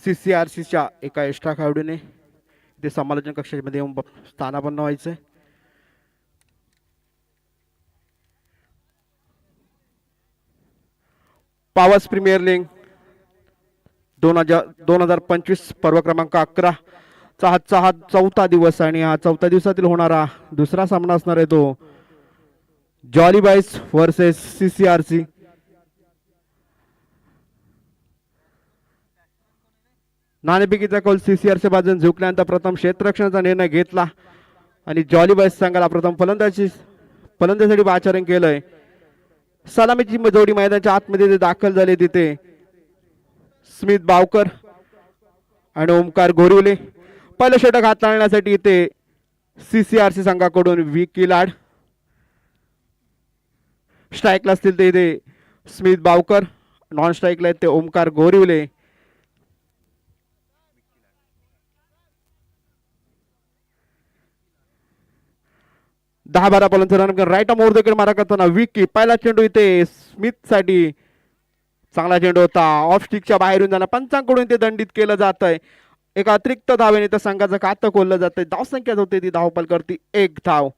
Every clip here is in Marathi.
CCRCच्या एका एक्स्ट्रा खेळाडूने ते समालोचन कक्षामध्ये येऊन स्थानापन्न व्हायचंय. पावस प्रीमियर लीग 2025 पर्व क्रमांक 11 चा आजचा हा चौथा दिवस आणि हा चौथ्या दिवसातील होणारा दुसरा सामना असणार आहे तो जॉली बॉयज वर्सेस CCRC. नाणेफेकीचा कौल CCRC बाजून झुकल्यानंतर प्रथम क्षेत्ररक्षणाचा निर्णय घेतला आणि जॉली बॉयज संघाला प्रथम फलंदाजीसाठी पाचारण केलंय. सलामीची जोडी मैदानाच्या आतमध्ये दाखल झाले. तिथे स्मित बावकर आणि ओमकार गोरिवले. पहिलं षटक हाताळण्यासाठी इथे CCRC संघाकडून विकी लाड. स्ट्राईकला असतील ते इथे स्मित बावकर, नॉन स्ट्राईकला आहेत ते ओमकार गोरिवले. दहा बारा पर्यंत राईट मोर देखील मारा करताना विकी. पहिला चेंडू इथे स्मिथ साठी चांगला चेंडू होता. ऑफ स्टिकच्या बाहेरून जाणार पंचांकडून ते दंडित केलं जात आहे. एक अतिरिक्त धावेने त्या संघाचं खातं खोललं जात आहे. धावसंख्या होते ती धावपल करती 1 धाव.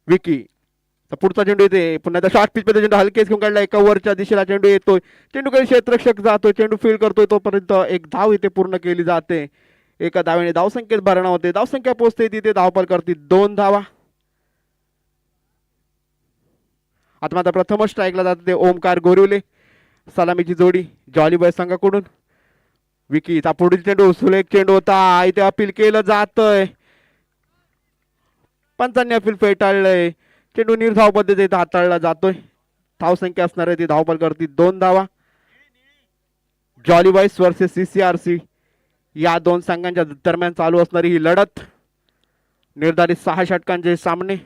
विकी पुढचा चेंडू येते पुन्हा शॉर्ट पिच मध्ये चेंडू हलकेच घेऊन काढला. एका वरच्या दिशेला चेंडू येतोय. चेंडू काही क्षेत्ररक्षक जातोय. चेंडू फील्ड करतोय तोपर्यंत एक धाव इथे पूर्ण केली जाते. एका धावेने धावसंख्येत भरणा होते. धावसंख्या पोहोचते तिथे धावपल करती 2 धावा. आता मात्र प्रथम स्ट्राईकला जाते ते ओमकार गोरिवले. सलामीची जोडी जॉली बॉय संघाकडून. विकीचा पुढील चेंडू सुलेख चेंडू होता. इथे अपील केलं जातंय. पंचांनी अपील फेटाळलंय. चेंडू निर्धाव पद्धतीत हाताळला जातोय. धावसंख्या असणार आहे ती धावपल करती 2 धावा. जॉली बॉयज वर्सेस CCRC या दोन संघांच्या दरम्यान चालू असणारी ही लढत. निर्धारित 6 षटकांचे सामने.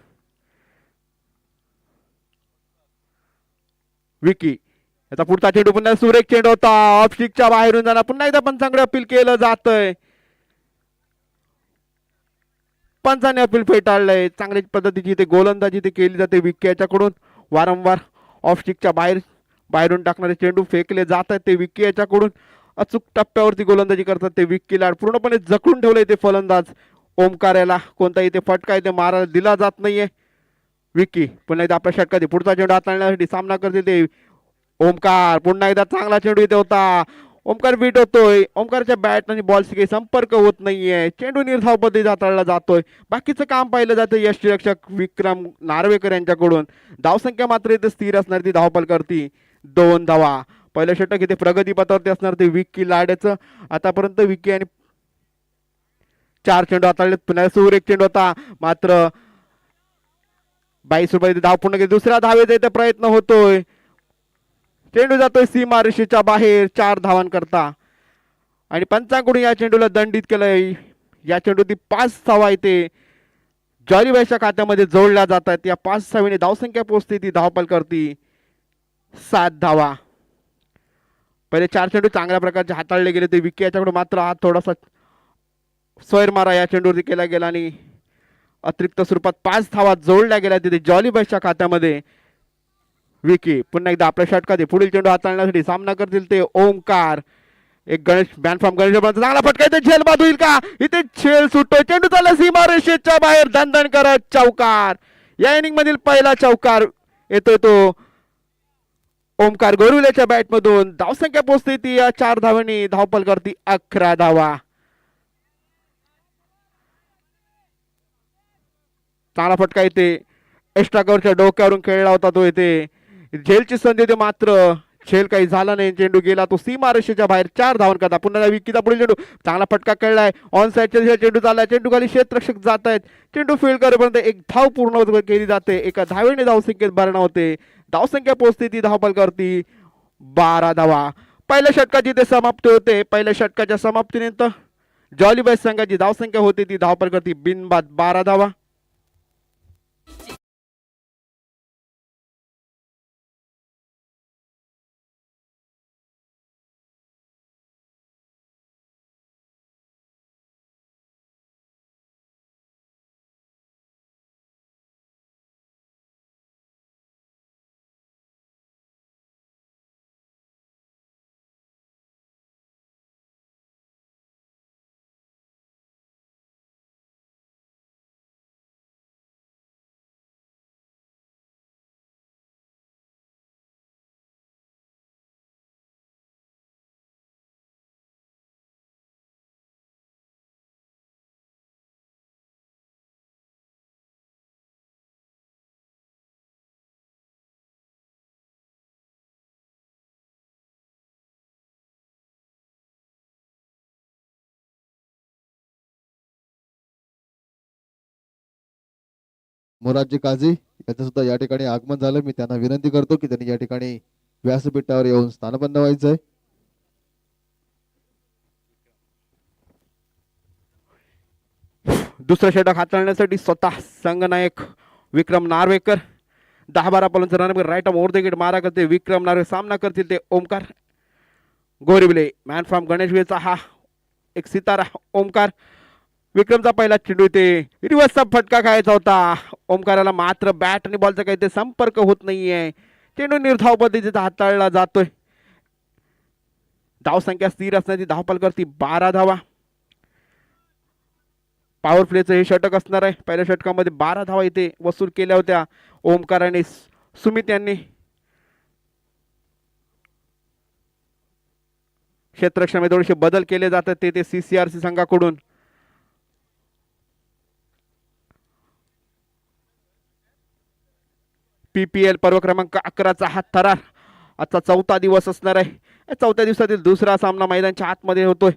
विकी याचा पुढचा चेंडू पुन्हा सुरेख चेंडू होता. ऑफ स्टिकच्या बाहेरून जाणार पुन्हा एकदा पंचांकडे अपील केलं जातंय. पंचाने अपील फेटाळलंय. चांगल्या पद्धतीची इथे गोलंदाजी इथे केली जाते विकी याच्याकडून. वारंवार ऑफ स्टिकच्या बाहेरून टाकणारे चेंडू फेकले जात आहेत ते विकी याच्याकडून. अचूक टप्प्यावरती गोलंदाजी करतात ते विकी लाड. पूर्णपणे जखडून ठेवले ते फलंदाज ओमकार याला. कोणताही इथे फटका इथे मारायला दिला जात नाहीये. विकी पुन्हा एकदा आपल्या षटकात पुढचा चेंडू हाताळण्यासाठी सामना करतील ते ओमकार. पुन्हा एकदा चांगला चेंडू इथे होता. ओमकार बीट होतोय. ओमकारच्या बॅट आणि बॉलशी काही संपर्क होत नाहीये. चेंडू निर्धाव पद्धतीत हाताळला जातोय. बाकीचं काम पाहिलं जातं यष्टीरक्षक विक्रम नार्वेकर यांच्याकडून. धावसंख्या मात्र इथे स्थिर असणार ती धावपल करती 2 धावा. पहिलं षटक इथे प्रगतीपथावरती असणार ते विकी लाड्याचं. आतापर्यंत विकी आणि 4 चेंडू हाताळले. पुन्हा सुरेख चेंडू होता मात्र 22 रुपये धाव पूर्ण केली. दुसऱ्या धावेचा इथे प्रयत्न होतोय. चेंडू जातोय सीमारेषेच्या बाहेर 4 धावांकरता आणि पंचांकडून या चेंडूला दंडित केलंय. या चेंडूची 5 धावा इथे जॉली बॉयच्या खात्यामध्ये जोडल्या जात आहेत. या 5 धावेने धावसंख्या पोहोचते ती धावपल करती 7 धावा. पहिले 4 चेंडू चांगल्या प्रकारचे हाताळले गेले ते विकी याच्याकडून. मात्र हा थोडासा स्वैर मारा या चेंडूवरती केला गेला आणि अतिरिक्त स्वरूपात 5 धावा जोडल्या गेल्या तिथे जॉली बॉयच्या खात्यामध्ये. विकी पुन्हा एकदा आपल्या षटकात पुढील चेंडू हाताळण्यासाठी सामना करतील ते ओमकार. एक गणेश बॅनफ्रॉम गणेश चांगला फटका इथे झेल बाद होईल का? इथे झेल सुटतोय. चेंडू चालला सीमारेषेच्या बाहेर. दणदण करत चौकार. या इनिंग मधील पहिला चौकार येतोय तो ओमकार गोरिवलेच्या बॅट मधून. धावसंख्या पोहोचते ती या 4 धावांनी धावपल करती 11 धावा. चांगला फटका इथे एक्स्ट्रा कव्हरच्या डोक्यावरून खेळला होता तो. इथे झेलची संधी होती मात्र झेल काही झाला नाही. चेंडू गेला तो सीमारेषेच्या बाहेर 4 धावांकरता. पुन्हा विकीचा पुढील चेंडू चांगला फटका खेळलाय. ऑन साईडच्या चेंडू चाललाय. चेंडू खाली क्षेत्ररक्षक जात आहेत. चेंडू फील्ड करेपर्यंत एक धाव पूर्ण केली जाते. एका धावेने धावसंख्येत भरणा होते. धावसंख्या पोहोचते ती धावपल करती 12 धावा. पहिल्या षटकाची ते समाप्ती होते. पहिल्या षटकाच्या समाप्तीनंतर जॉली बॉयज संघाची धावसंख्या होती ती धावपल करती बिनबाद 12 धावा. मोरारजी काझी याचं सुद्धा या ठिकाणी आगमन झालं. मी त्यांना विनंती करतो की त्यांनी या ठिकाणी व्यासपीठावर येऊन स्थानबद्ध व्हायचंय. दुसरं षटक हाताळण्यासाठी स्वतः संघनायक विक्रम नार्वेकर 10-12 पॉलांचं run right off over the wicket मारा करते विक्रम नार्वे. सामना करतील ते ओमकार गोरिबले. मॅन फ्रॉम गणेशवेचा हा एक सितारा ओमकार. विक्रमचा पहिला चेंडू इथे रिव्हर्सचा फटका खायचा होता ओमकाराला, मात्र बॅट आणि बॉलचा काही ते संपर्क होत नाहीये. चेंडू निर्धाव पद्धतीचा हाताळला जातोय. धावसंख्या स्थिर असण्याची धावपाल करती 12 धावा. पॉवर प्लेचं हे षटक असणार आहे. पहिल्या षटकामध्ये 12 धावा इथे वसूल केल्या होत्या ओमकार आणि सुमित यांनी. क्षेत्ररक्षणामध्ये थोडेसे बदल केले जातात ते CCRC संघाकडून. PPL पर्व क्रमांक 11चा हा थरार आजचा 4था दिवस असणार आहे. 4थ्या दिवसातील दुसरा सामना मैदानाच्या आतमध्ये होतोय.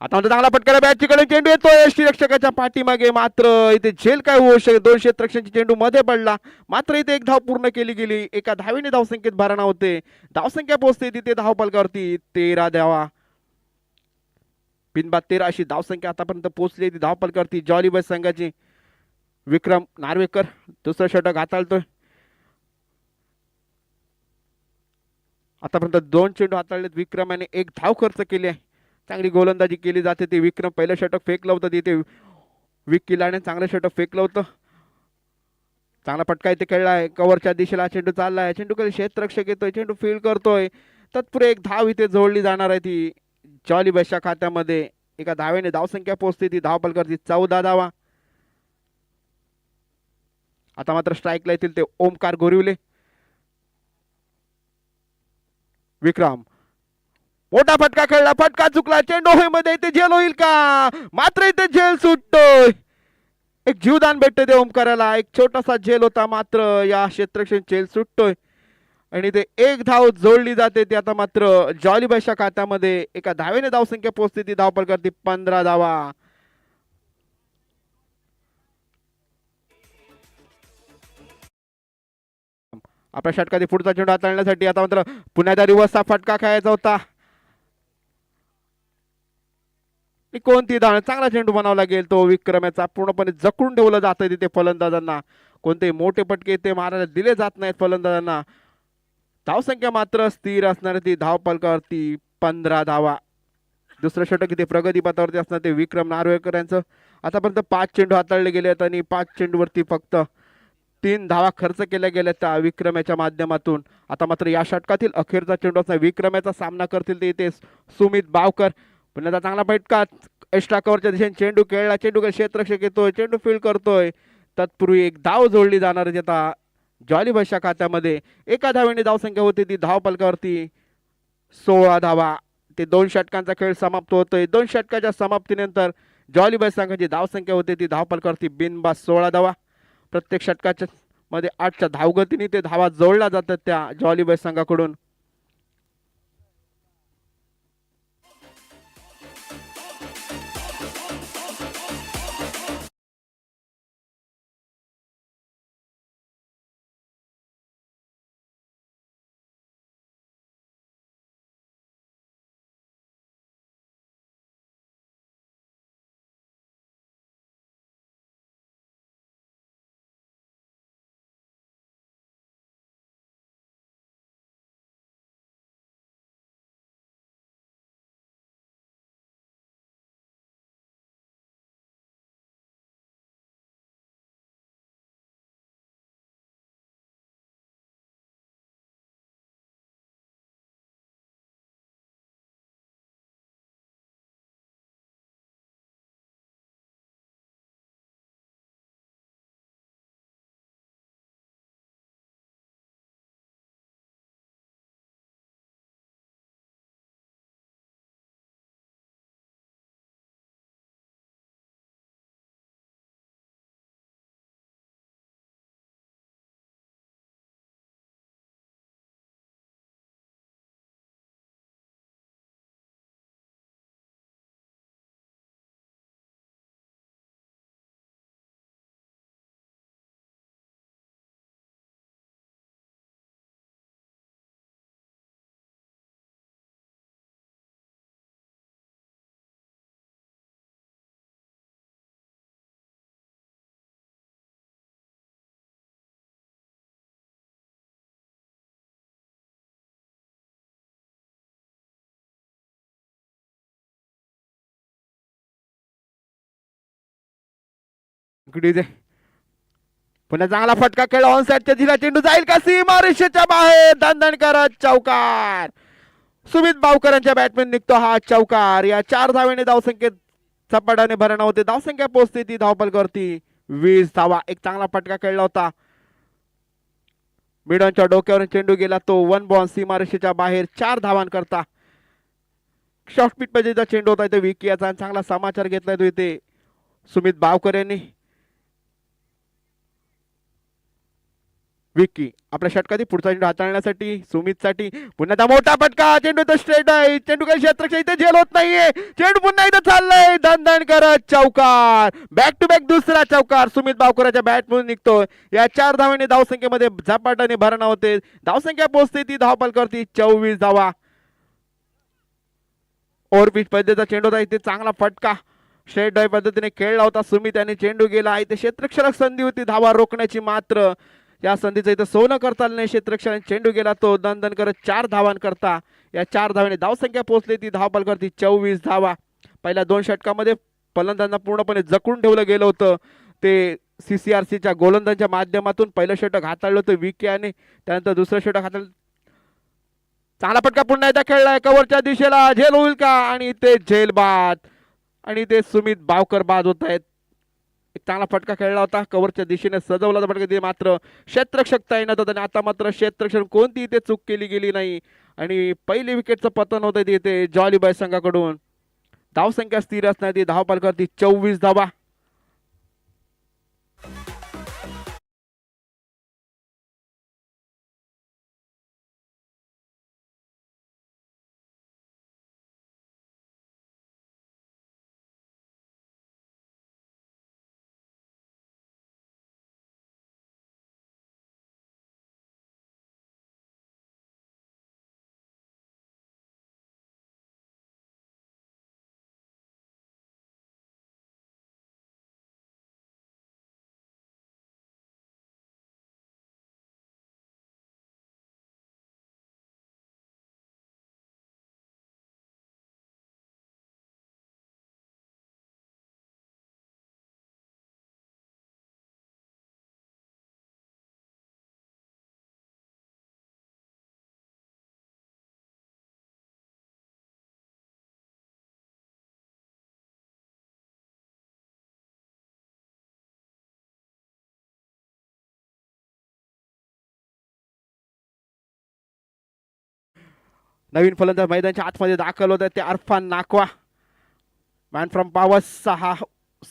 आता म्हणजे चांगला फटका बॅटची कडे चेंडू येतोय यष्टीरक्षकाच्या पाठीमागे, मात्र इथे झेल काय होऊ शकते. 2 क्षेत्ररक्षकांची चेंडू मध्ये पडला, मात्र इथे एक धाव पूर्ण केली गेली. एका धावेने धावसंख्येत भरणा होते. धावसंख्या पोहोचते तिथे धावफलकावरती 13 धावा. बिनबाद 13 अशी धावसंख्या आतापर्यंत पोहोचली ती धावफलकावरती जॉली बॉयज संघाची. विक्रम नार्वेकर दुसरं षटक हाताळतोय. आतापर्यंत 2 चेंडू हाताळलेत विक्रमाने, 1 धाव खर्च केली आहे. चांगली गोलंदाजी केली जाते. ते विक्रम पहिलं षटक फेकलं होतं तिथे विकीलाने चांगलं षटक फेकलं होतं. चांगला पटका इथे खेळला आहे. कव्हरच्या दिशेला चेंडू चाललाय. चेंडू खाली क्षेत्ररक्षक येतोय, चेंडू फील्ड करतोय. तत्पुरे 1 धाव इथे जोडली जाणार आहे ती जॉली बॉयजच्या खात्यामध्ये. एका धावेने धावसंख्या पोहोचते ती धावफलकावरती 14 धावा. आता मात्र स्ट्राईकला येतील ते ओमकार गोरिवले. विक्रम मोठा फटका खेळला, फटका चुकला, चेंडू मध्ये इथे झेल होईल का, मात्र इथे झेल सुटतोय. एक जीवदान भेटते ते ओमकाराला. एक छोटासा झेल होता, मात्र या क्षेत्ररक्षण झेल सुटतोय आणि ते 1 धाव जोडली जाते. ती आता मात्र जॉली बॉयजच्या खात्यामध्ये. एका धावेने धावसंख्या पोहोचते ती धावपल करते 15 धावा. आपल्या षटकातील पुढचा चेंडू हाताळण्यासाठी आता मात्र पुण्याचा रिव्हर्सचा फटका खेळायचा होता. कोणती धाव, चांगला चेंडू बनावला गेल तो विक्रमाचा. पूर्णपणे जखडून ठेवलं जातं तिथे फलंदाजांना. कोणतेही मोठे फटके ते मारायला दिले जात नाहीत फलंदाजांना. धावसंख्या मात्र स्थिर असणार ती धावफलकावरती 15 धावा. दुसरं षटक इथे प्रगतीपथावरती असणार ते विक्रम नार्वेकर यांचं. आतापर्यंत 5 चेंडू हाताळले गेले आहेत आणि 5 चेंडूवरती फक्त 3 धावा खर्च केल्या गेल्या त्या विक्रमाच्या माध्यमातून. आता मात्र या षटकातील अखेरचा चेंडू असणार विक्रमाचा सामना करतील ते इथे सुमित बावकर. पुन्हा चांगला फटका एक्स्ट्रा कव्हरच्या दिशेने चेंडू खेळला, चेंडू क्षेत्ररक्षक येतोय, चेंडू फील्ड करतोय. तत्पूर्वी 1 धाव जोडली जाणार आहे आता जॉली बॉयजच्या खात्यामध्ये. एका धावेने धावसंख्या होती ती धावफलकावरती 16 धावा. ते 2 षटकांचा खेळ समाप्त होतोय. 2 षटकाच्या समाप्तीनंतर जॉली बॉयज संघाची धावसंख्या होते ती धावफलकावरती बिनबाद 16 धावा. प्रत्येक षटकाच्या मध्ये 8च्या धावगतीने ते धावा जोडल्या जातात त्या जॉली बॉयज संघाकडून. इकडे दे. पुन्हा चांगला फटका खेळ ऑन साइडच्या दिला चेंडू जाईल का सीमारेषेच्या बाहेर दणदण करत चौकार. सुमित बावकरांच्या बॅटमॅन निघतो हा चौकार. या 4 धावेने धावसंख्येत झपाट्याने भरणा होते. धावसंख्या पोहोचते ती धावपल करती 20 धावा. एक चांगला फटका खेळला होता. मिडनच्या डोक्यावरून चेंडू गेला तो 1 बॉल सीमारेषेच्या बाहेर 4 धावांकरता. शॉर्ट पिच मध्ये चेंडू होता इथे विकी याचा चांगला समाचार घेतलाय तो इथे सुमित बावकर यांनी. विकी आपल्या षटकातील पुढचा चेंडू हाताळण्यासाठी सुमितसाठी पुन्हा त्या मोठा फटका. चेंडू तर स्ट्रेट आहे. चेंडू काही क्षेत्ररक्षक इथे झेल होत नाहीये. चेंडू पुन्हा इथं चाललंय दणदण करत चौकार. बॅक टू बॅक दुसरा चौकार सुमित बावकराच्या बॅट मधून निघतोय. या 4 धावांनी धावसंख्येमध्ये झपाट्याने भरणा होते. धावसंख्या पोहोचते ती धावपल करती 24 धावा. ओव्हर पिच पद्धतीचा चेंडू होता इथे चांगला फटका स्ट्रेट ड्राईव्ह पद्धतीने खेळला होता सुमित याने. चेंडू गेला इथे क्षेत्ररक्षक संधी होती धावा रोखण्याची मात्र या संधीचं इथं सोनं करता आलं नाही. क्षेत्ररक्षकाने चेंडू गेला तो दणदण करत 4 धावांकरता. या 4 धावाने धावसंख्या पोहोचली ती धावपल करती 24 धावा. पहिल्या 2 षटकामध्ये फलंदाजांना पूर्णपणे जखून ठेवलं गेलं होतं ते CCRCच्या गोलंदाजांच्या माध्यमातून. पहिलं षटक हाताळलं होतं विकी याने. त्यानंतर दुसरं षटक हाताळलं. चांगला फटका पुन्हा एकदा खेळलाय कव्हरच्या दिशेला. झेल होईल का आणि ते झेल बाद आणि ते सुमित बावकर बाद होत आहेत. एक चांगला फटका खेळला होता कव्हरच्या दिशेने सजवला होता फटका. ते मात्र क्षेत्ररक्षक तैनात होता आणि आता मात्र क्षेत्ररक्षक कोणती इथे चूक केली गेली नाही आणि पहिली विकेटचं पतन होत आहे इथे जॉलीबॉय संघाकडून. धावसंख्या स्थिर असणार ती धावपल करती 24 धावा. नवीन फलंदाज मैदानाच्या आतमध्ये दाखल होत ते अरफान नाकवा. मॅन फ्रॉम पावस 6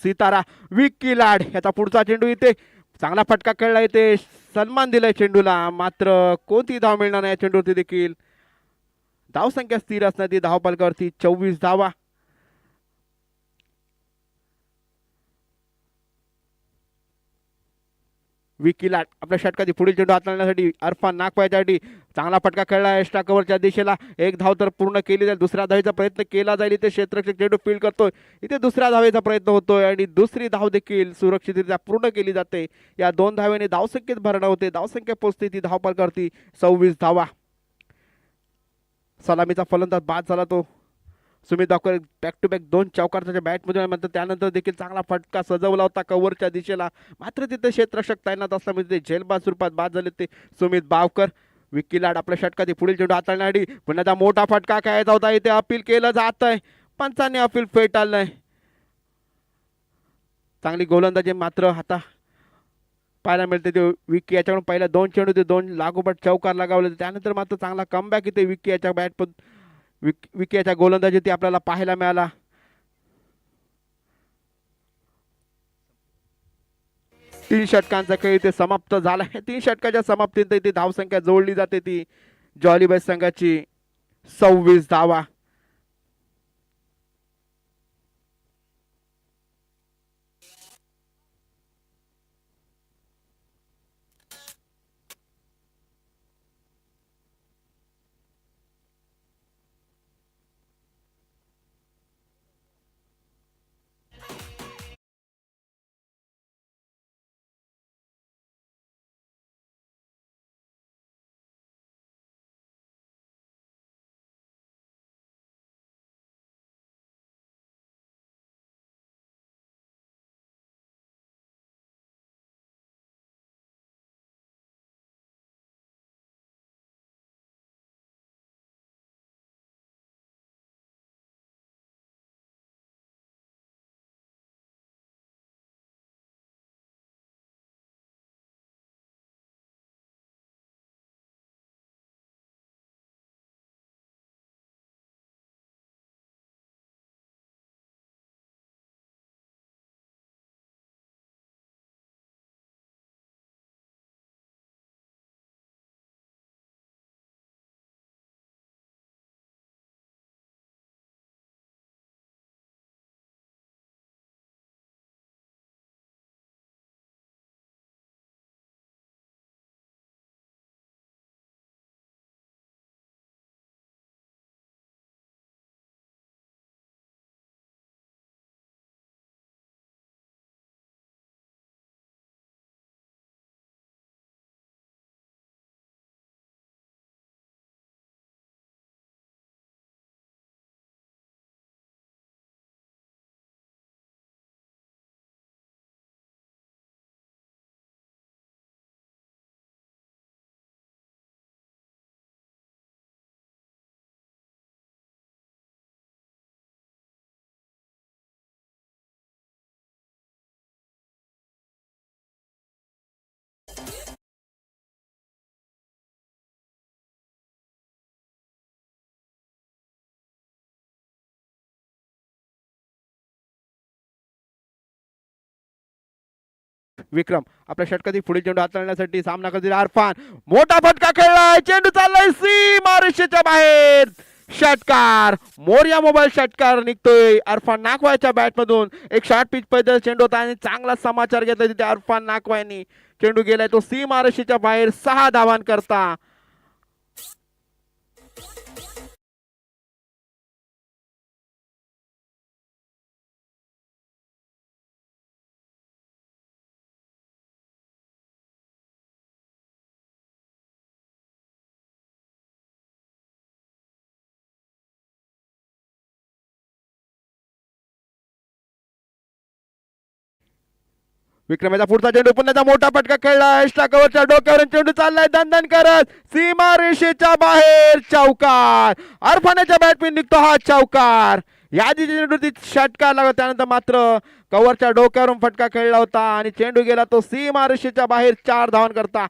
सितारा विकी लाड. याचा पुढचा चेंडू इथे चांगला फटका खेळला इथे सन्मान दिलाय चेंडूला मात्र कोणती धाव मिळणार नाही चेंडूवरती देखील. धावसंख्या स्थिर असणार ती धावपलकावरती 24 धावा. विकी लाट आपल्या षटकाची पुढील चेंडू हाताळण्यासाठी अरफान नागपायसाठी चांगला फटका खेळला एक्स्ट्रा कव्हरच्या दिशेला. एक धाव तर पूर्ण केली जाईल. दुसऱ्या धावेचा प्रयत्न केला जाईल इथे क्षेत्ररक्षक चेंडू फील्ड करतोय. इथे दुसऱ्या धावेचा प्रयत्न होतोय आणि दुसरी धाव देखील सुरक्षितरित्या पूर्ण केली जाते. या 2 धावेने धावसंख्येत भरणा होते. धावसंख्या पोहोचते ती धावपल करती 26 धावा. सलामीचा फलंदाज बाद झाला तो Sumit Bavkar. Back to back 2 चौकार त्याच्या बॅटमधून म्हणतात. त्यानंतर देखील चांगला फटका सजवला होता कव्हरच्या दिशेला मात्र तिथे क्षेत्ररक्षक तैनात असल्यामुळे ते झेलबाद स्वरूपात बाद झाले ते सुमित बावकर. विकी लाड आपल्या षटकाची पुढील चेंडू हाताळण्यासाठी पुन्हा त्या मोठा फटका खेळायचा होता इथे अपील केलं जात आहे. पंचांनी अपील फेटाळलंय. चांगली गोलंदाजी मात्र आता पाहायला मिळते ते विकी याच्याकडून पहिल्या 2 चेंडू ते 2 लागोपाठ चौकार लगावले. त्यानंतर मात्र चांगला कमबॅक इथे विकी याच्या बॅट विकी याच्या गोलंदाजी ती आपल्याला पाहायला मिळाला. 3 षटकांचा खेळ इथे समाप्त झाला. 3 षटकाच्या समाप्तीत इथे धावसंख्या जोडली जाते ती जॉलीबॉय संघाची 26 धावा. विक्रम आपल्या षटकातील पुढे चेंडू हाताळण्यासाठी सामना करतील अरफान. मोठा फटका खेळलाय, चेंडू चाललाय सीमारेषेच्या बाहेर. षटकार, मोर्या मोबाईल षटकार निघतोय अरफान नाकवायच्या बॅट मधून. एक शॉर्ट पिच पैदल चेंडू होता आणि चांगला समाचार घेतला तिथे अरफान नाकवायनी. चेंडू गेलाय तो सीमारेषेच्या बाहेर 6 धावांकरता. विक्रमाचा पुढचा चेंडू पुन्हा मोठा फटका खेळला. कव्हरच्या डोक्यावरून चेंडू चाललाय दणदण करत सीमारेषेच्या बाहेर. चौकार, अरफानाच्या बॅटमॅन निघतो हा चौकार. यादी चेंडू षटकार लागला, त्यानंतर मात्र कव्हरच्या डोक्यावरून फटका खेळला होता आणि चेंडू गेला तो सीमारेषेच्या बाहेर 4 धावांकरता.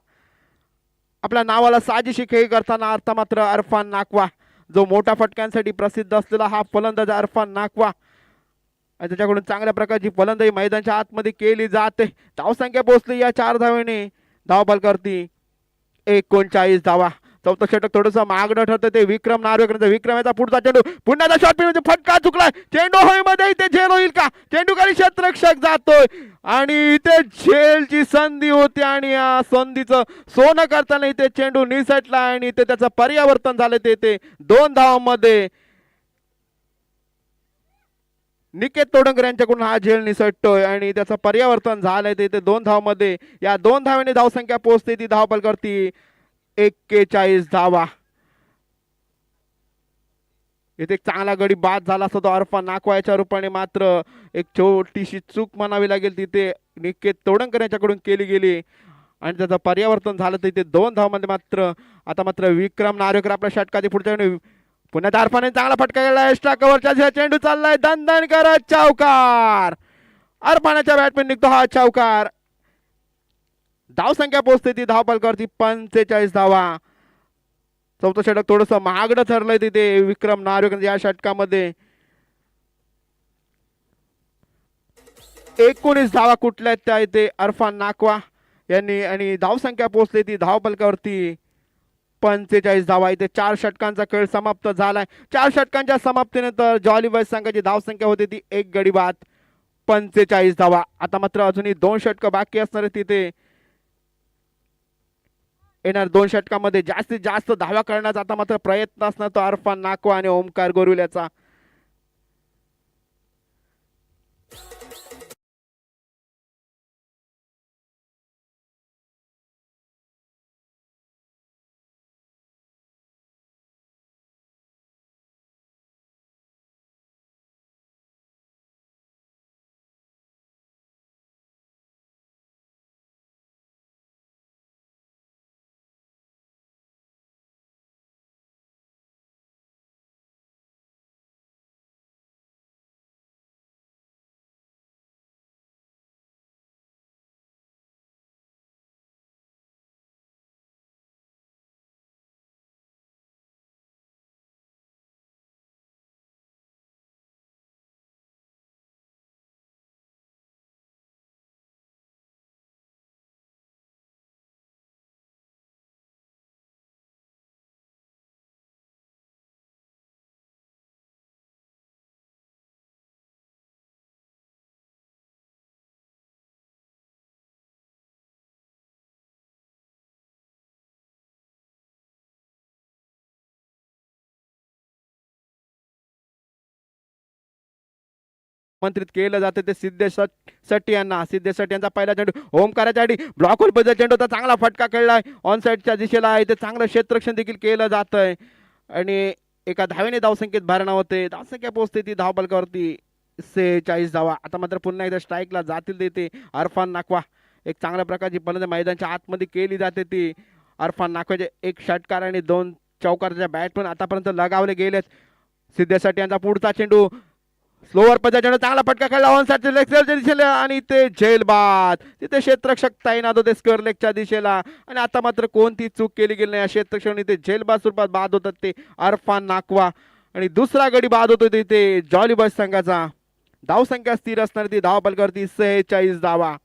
आपल्या नावाला साजिशी खेळी करताना अर्थ मात्र अरफान नाकवा, जो मोठ्या फटक्यांसाठी प्रसिद्ध असलेला हा फलंदाज अरफान नाकवा, आणि त्याच्याकडून चांगल्या प्रकारची फलंदाजी मैदानाच्या आतमध्ये केली जाते. धावसंख्या पोहोचली या 4 धावेने. धावबल करती 39 धावा. चौथं षटक थोडस मागणं ठरतं ते विक्रम नार्वेकरांचा. विक्रम याचा पुढचा चेंडू पुन्हा शॉट म्हणजे फटका चुकलाय. चेंडू होईमध्ये इथे झेल होईल का? चेंडू खाली क्षेत्ररक्षक जातोय आणि इथे झेलची संधी होती आणि या संधीचं सोनं करताना इथे चेंडू निसटला आणि इथे त्याचं परिवर्तन झालं. ते 2 धावांमध्ये निकेत तोडंकर यांच्याकडून हा झेल निसटतोय आणि त्याचं परिवर्तन झालंय. ते 2 धावांमध्ये. या 2 धावांनी धावसंख्या पोहोचते ती धावबल करती 41 धावा. इथे एक चांगला गडी बाद झाला असता तो अरफान नाकवायच्या रूपाने, मात्र एक छोटीशी चूक म्हणावी लागेल तिथे निकेत तोडंकर यांच्याकडून केली गेली आणि त्याचं परिवर्तन झालं. तिथे 2 धावांमध्ये मात्र आता मात्र विक्रम नार्वेकर आपल्या षटकाची पुढच्या पुन्हा अरफाने चांगला फटका गेला. एक्स्ट्रा कव्हरच्या चेंडू चाललाय दणदण करत चौकार. अरफानाच्या बॅटमॅन निघतो हा चौकार. धावसंख्या पोहोचते ती धावबल करती 45 धावा. चौथं षटक थोडस महागडं ठरलंय तिथे विक्रम नार्वेकर या षटकामध्ये. 19 धावा कुठल्या त्या इथे अरफान नाकवा यांनी आणि धावसंख्या पोहोचली ती धावबलकावरती 45 धावा. इथे 4 षटकांचा खेळ समाप्त झालाय. 4 षटकांच्या समाप्तीनंतर जॉली बॉयज संघाची धावसंख्या होती ती 1 गडी बाद 45 धावा. आता मात्र अजूनही 2 षटक बाकी असणार आहेत. तिथे येणार 2 षटकामध्ये जास्तीत जास्त धावा करण्याचा आता मात्र प्रयत्न असणार तो अरफान नाकवा आणि ओमकार गोरुल्याचा. मंत्रित केलं जातं ते सिद्धेश शेट्टी यांना. सिद्धेश शेट्टी यांचा पहिला चेंडू ओमकाराच्या आधी ब्लॉक होल पद्धत चेंडू होता. चांगला फटका खेळलाय ऑन साईडच्या दिशेला. इथे चांगलं क्षेत्ररक्षण देखील केलं जातंय आणि एका धावेने धावसंख्येत भरणा होते. धावसंख्या पोहोचते ती धावबलकावरती 46 धावा. आता मात्र पुन्हा एकदा स्ट्राईकला जातील देते अरफान नाकवा. एक चांगल्या प्रकारची फलंदाजी मैदानाच्या आतमध्ये केली जाते ती अरफान नाकवाचे. एक षटकार आणि 2 चौकाराच्या बॅट पण आतापर्यंत लगावले गेलेत. सिद्धेश शेट्टी यांचा पुढचा चेंडू स्लोवर पद्धतीने चांगला फटका खेळला ऑन साईडच्या लेगच्या दिशेला आणि ते झेल बाद. तिथे क्षेत्ररक्षक तैनात होते स्क्वेअर लेगच्या दिशेला आणि आता मात्र कोणती चूक केली गेली नाही. क्षेत्ररक्षक ते झेल बाद स्वरूपात बाद होतात ते अरफान नाकवा आणि दुसरा गडी बाद होतो तिथे जॉली बॉयज संघाचा. धावसंख्या स्थिर असणार ती धावबलकावरती 46 धावा.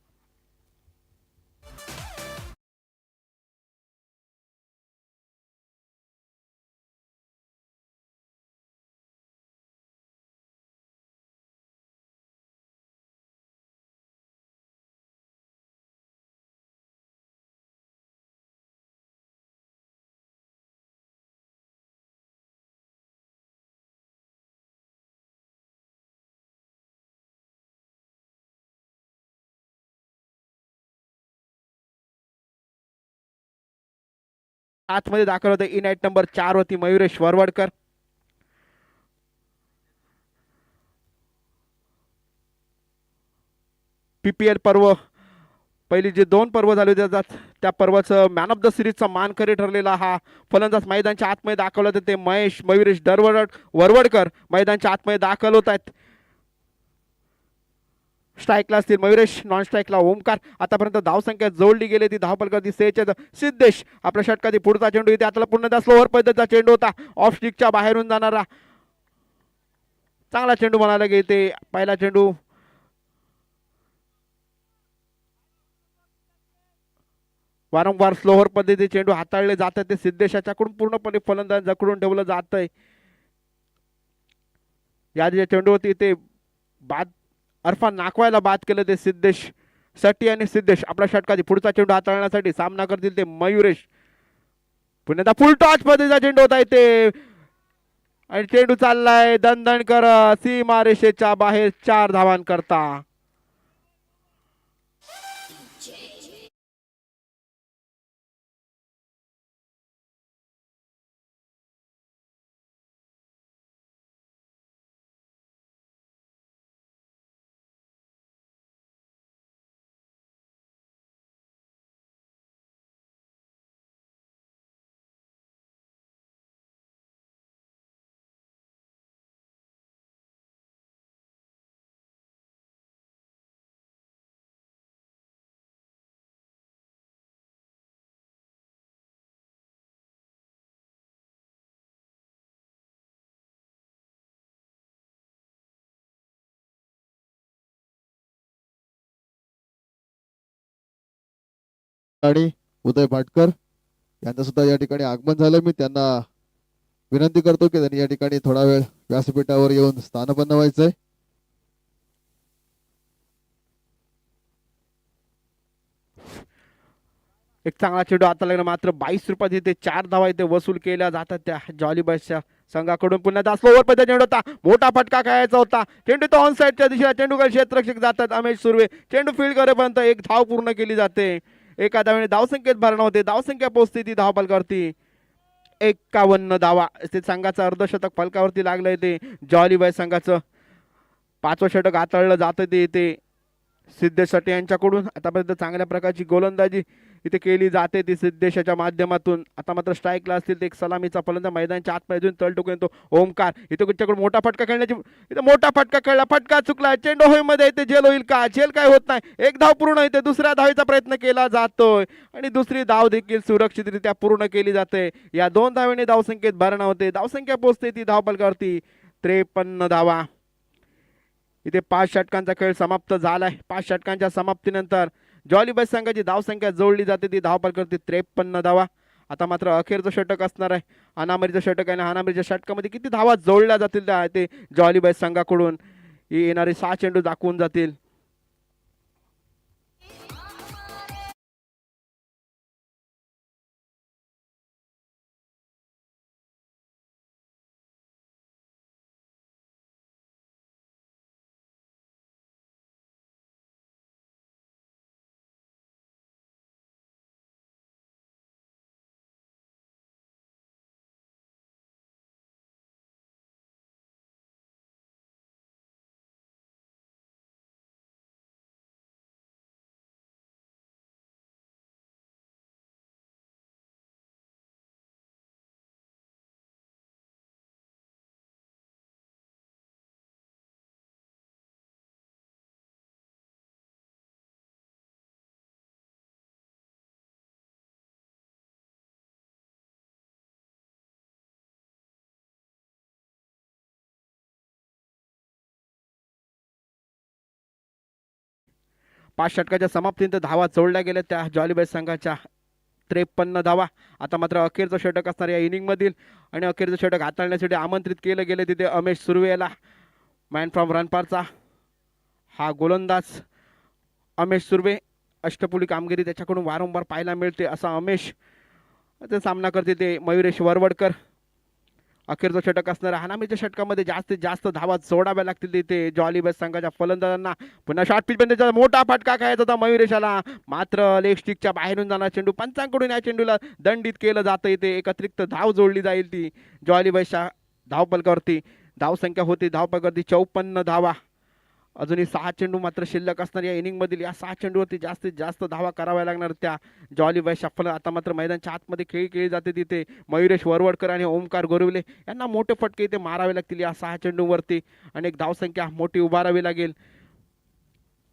आतमध्ये दाखल होते इन ॲट नंबर 4 वरती मयुरेश वरवडकर. PPL पर्व पहिली जे 2 पर्व झाले होते त्या पर्वाचं मॅन ऑफ द सिरीजचा मानकरी ठरलेला हा फलंदाज मैदानच्या आतमध्ये दाखल होते ते मयुरेश वरवडकर मैदानच्या आतमध्ये दाखल होत आहेत. स्ट्राईकला असतील मयुरेश, नॉन स्ट्राईकला ओमकार. आतापर्यंत धावसंख्या जोडली गेली ती धावपलकावरती सिद्धेश. आपल्या षटकातील पुढचा चेंडू इथे आता पुन्हा स्लोअर पद्धतीचा चेंडू होता, ऑफ स्टिकच्या बाहेरून जाणारा चांगला चेंडू म्हणायला गेले. पहिला चेंडू वारंवार स्लोअर पद्धतीचे चेंडू हाताळले जातात ते सिद्धेशाच्याकडून पूर्णपणे फलंदाज जकडून ठेवलं जात आहे. या जे चेंडू होती ते बाद अरफान नाकवायला बाद केलं ते सिद्धेश साठी आणि सिद्धेश आपल्या षटकाची पुढचा चेंडू हाताळण्यासाठी सामना करतील ते मयुरेश. पुन्हा फुल टॉच पद्धतीचा चेंडू होता इथे आणि चेंडू चाललाय दणदण करत सीमारेषेच्या बाहेर 4 धावांकरता. आणि उदय भाटकर यांचं सुद्धा या ठिकाणी आगमन झालं. मी त्यांना विनंती करतो की त्यांनी या ठिकाणी थोडा वेळ व्यासपीठावर येऊन स्थानपन्न व्हायचंय. एक चांगला चेंडू आता लागला मात्र 22 रुपयात इथे 4 धावा इथे वसूल केल्या जातात त्या जॉलीबॉयच्या संघाकडून. पुन्हा स्लोवर पद्धतीचा चेंडू होता, मोठा फटका खेळायचा होता. चेंडू तो ऑन साईडच्या दिशेला चेंडूकडे क्षेत्ररक्षक जातात अमेश सुर्वे. चेंडू फील्ड करेपर्यंत एक धाव पूर्ण केली जाते. एका धावेने धावसंख्येत भरणा होते, धावसंख्या पोहोचते ती धावफलकावरती 51 धावा. ते संघाचं अर्धशतक फलकावरती लागलंय ते जॉलीबॉय संघाचं 5वं षटक हाताळलं जातं ते इथे सिद्धेश साठी यांच्याकडून. आतापर्यंत चांगल्या प्रकारची गोलंदाजी इथे केली जाते ती सिद्धेशाच्या माध्यमातून. आता मात्र स्ट्राईकला असतील ते एक सलामीचा फलंदाज मैदानाच्या आतमध्ये तळ टोकून येतो ओमकार. इथे कुठच्याकडून मोठा फटका खेळण्याची इथे मोठा फटका खेळला, फटका चुकला, चेंडू होईमध्ये इथे झेल होईल का? झेल काय होत नाही, एक धाव पूर्ण. इथे दुसऱ्या धावेचा प्रयत्न केला जातोय आणि दुसरी धाव देखील सुरक्षितरित्या पूर्ण केली जाते. या 2 धावेने धावसंख्येत भरणा होते, धावसंख्या पोहोचते ती धावफलकावरती 53 धावा. इथे 5 षटकांचा खेळ समाप्त झालाय. 5 षटकांच्या समाप्तीनंतर जॉलीबॉय संघाची धावसंख्या जोडली जाते ती धावफलकावरती 53 धावा. आता मात्र अखेरचं षटक असणार आहे, अनामरीचं षटक आहे. अनामरीच्या षटकामध्ये किती धावा जोडल्या जातील त्या ते जॉलीबॉय संघाकडून येणारे 6 चेंडू दाखवून जातील. पाच षटकाच्या समाप्तीनंतर धावा जोडल्या गेल्या त्या जॉलीबॉय संघाच्या 53 धावा. आता मात्र अखेरचं षटक असणार या इनिंग मधील आणि अखेरचं षटक हाताळण्यासाठी आमंत्रित केलं गेले तिथे अमेश सुर्वे याला. मॅन फ्रॉम रणपारचा हा गोलंदाज अमेश सुर्वे, अष्टपुली कामगिरी त्याच्याकडून वारंवार पाहायला मिळते असा अमेश. ते सामना करते ते मयुरेश वरवडकर. अखेरचा षटक असणाऱ्या हानामीच्या षटकामध्ये जास्तीत जास्त धावा जोडाव्या लागतील तिथे जॉली बस संघाच्या फलंदाजांना. पुन्हा शॉर्ट पिच पण त्याचा मोठा फटका खायचा होता मयुरेशाला, मात्र लेग स्टिकच्या बाहेरून जाणार चेंडू. पंचांकडून या चेंडूला दंडित केलं जातं. इथे एक अतिरिक्त धाव जोडली जाईल ती जॉली बसच्या धावपलकावरती. धावसंख्या होती धावपलकावरती 54 धावा. अजूनही 6 चेंडू मात्र शिल्लक असणार या इनिंग मधील. या 6 चेंडूवरती जास्तीत जास्त धावा कराव्या लागणार त्या जॉली बॉय शफल. आता मात्र मैदानच्या आतमध्ये खेळ खेळली जाते तिथे मयुरेश वरवडकर आणि ओमकार गोरवले यांना मोठे फटके इथे मारावे लागतील या 6 चेंडूवरती आणि एक धावसंख्या मोठी उभारावी लागेल.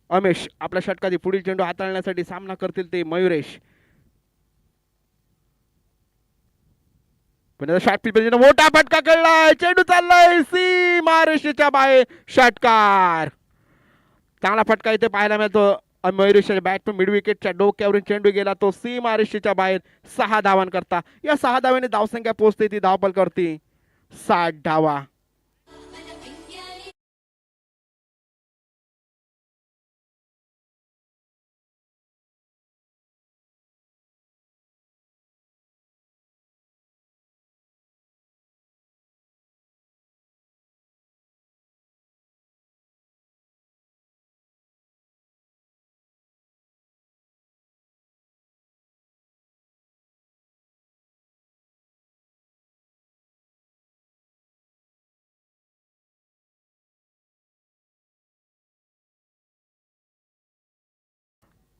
अमेश आपल्या षटकातील पुढील चेंडू हाताळण्यासाठी सामना करतील ते मयुरेश. शॉट पिच मोठा फटका कळलाय, चेंडू चाललाय सीमारेषेच्या बाहेर, षटकार. चांगला फटका इथे पाहायला मिळतो. मयुरेशच्या बॅटमॅन मिड विकेटच्या डोक्यावरून चेंडू गेला तो सीमारेषेच्या बाहेर 6 धावांकरता. या 6 धावांनी धावसंख्या पोहोचते ती धावपलकावरती 60 धावा.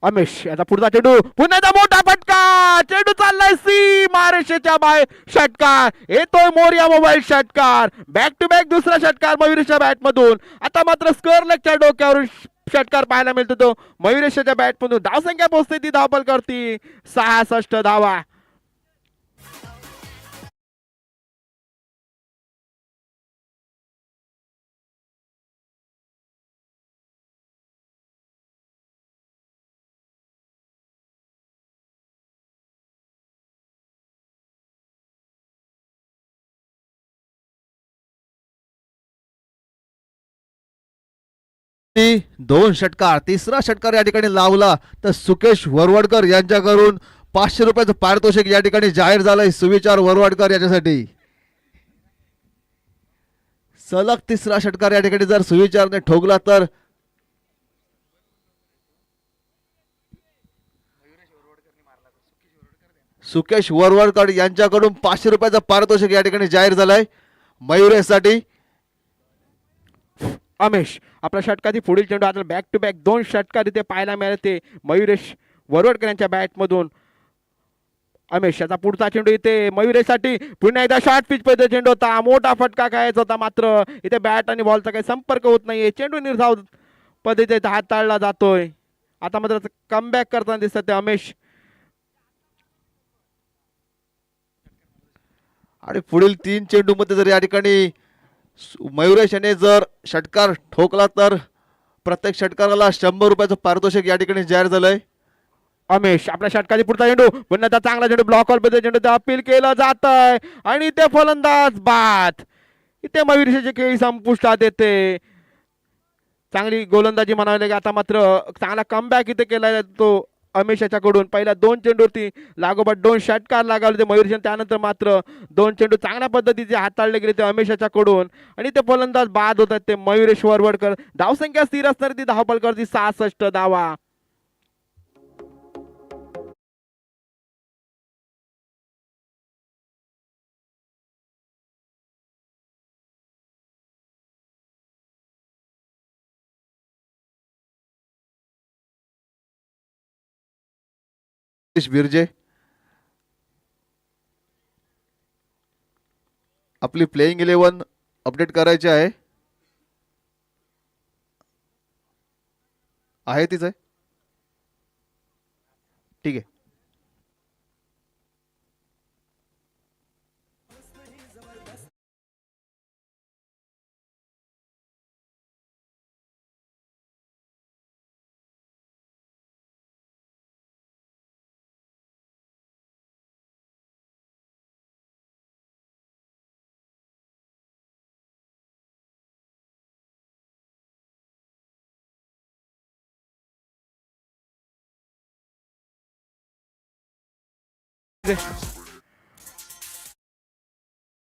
अमेश याचा पुढचा चेंडू, पुन्हा मोठा फटका, चेंडू चाललाय सीमारेषेच्या बाहेर, षटकार. येतोय मोरिया मोबाईल षटकार. बॅक टू बॅक दुसरा षटकार मयुरेशच्या बॅट मधून. आता मात्र स्क्वेअर लेगच्या डोक्यावरून षटकार पाहायला मिळतो तो मयुरेशच्या बॅट मधून. धावसंख्या पोहोचते ती धावपलकावरती 66 धावा. दोन षटकार, तिसरा षटकार या ठिकाणी लावला तर सुकेश वरवडकर यांच्याकडून 500 रुपयाचं पारितोषिक या ठिकाणी जाहीर झालंय सुविचार वरवडकर याच्यासाठी. सलग तिसरा षटकार या ठिकाणी जर सुविचारने ठोकला तर सुकेश वरवडकर यांच्याकडून 500 रुपयाचं पारितोषिक या ठिकाणी जाहीर झालंय मयुरेशसाठी. अमेश आपल्या षटकातील पुढील चेंडू आता बॅक टू बॅक 2 षटकार इथे पाहायला मिळते मयुरेश वरवडकर यांच्या बॅट मधून. अमेश याचा पुढचा चेंडू इथे मयुरेशसाठी, पुन्हा एकदा शॉर्ट पिच मध्ये चेंडू होता, मोठा फटका खायचा होता, मात्र इथे बॅट आणि बॉलचा काही संपर्क होत नाहीये. चेंडू निर्धाव पद्धतीने हाताळला जातोय. आता मात्र कमबॅक करताना दिसत आहे अमेश. आणि पुढील 3 चेंडू मध्ये जर या ठिकाणी मयुरेश याने जर षटकार ठोकला तर प्रत्येक षटकाराला 100 रुपयाचं पारितोषिक या ठिकाणी जाहीर झालंय. अमेश आपल्या षटकाची पुढचा चेंडू, पुन्हा चांगला चेंडू ब्लॉक ऑल मध्ये चेंडू अपील केलं जात आहे आणि ते फलंदाज बाद. इथे मयुरेशचे खेळी संपुष्टात येते. चांगली गोलंदाजी म्हणावी लागेल. आता मात्र चांगला कमबॅक इथे केला जातो अमेश याच्याकडून. पहिल्या 2 चेंडूवरती लागोपाठ 2 षटकार लागावले ते मयुरेश. त्यानंतर मात्र 2 चेंडू चांगल्या पद्धतीचे हाताळले गेले ते अमेश याच्याकडून आणि ते फलंदाज बाद होतात ते मयुरेश वरवडकर. धावसंख्या स्थिर असणारी ती धावपलकावरती 66 धावा. बिरजे आपली प्लेइंग 11 अपडेट करायची आहे. तीच आहे, ठीक आहे.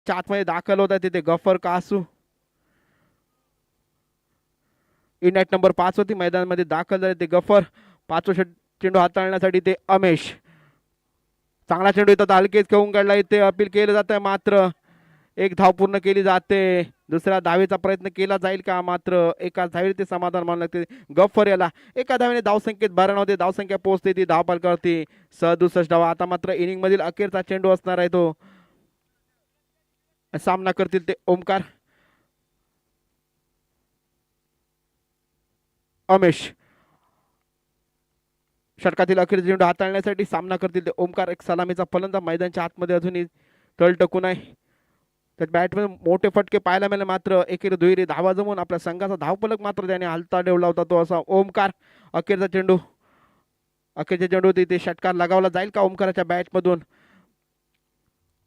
आतमध्ये दाखल होत आहे तिथे Gruffudd kasu. In at number 5 होती मैदानामध्ये दाखल झाले ते गफर. पाचवा चेंडू हाताळण्यासाठी ते अमेश. चांगला चेंडू येतात हलकेच खेळून काढला. इथे अपील केलं जात आहे मात्र एक धाव पूर्ण केली जाते. दुसऱ्या धावेचा प्रयत्न केला जाईल का मात्र एका धावेने ते समाधान मानलं लागते. गफर याला एका धावेने धावसंख्येत भरण होते. धावसंख्या पोहोचते ती धावपाल करते 67 धावा. आता मात्र इनिंग मधील अखेरचा चेंडू असणार आहे तो. सामना करतील ते ओमकार. अमेश षटकातील अखेर चेंडू हाताळण्यासाठी सामना करतील ते ओमकार. एक सलामीचा फलंदाज मैदानाच्या आतमध्ये अजूनही तळ टकून आहे. तर बॅटमध्ये मोठे फटके पाहायला मिळाले मात्र एकेरी दुहेरी धावा जमून आपल्या संघाचा धावफलक मात्र त्याने हलता ठेवला होता तो असा ओमकार. अखेरचा चेंडू अखेरच्या चेंडू ते षटकार लगावला जाईल का ओमकाराच्या बॅटमधून.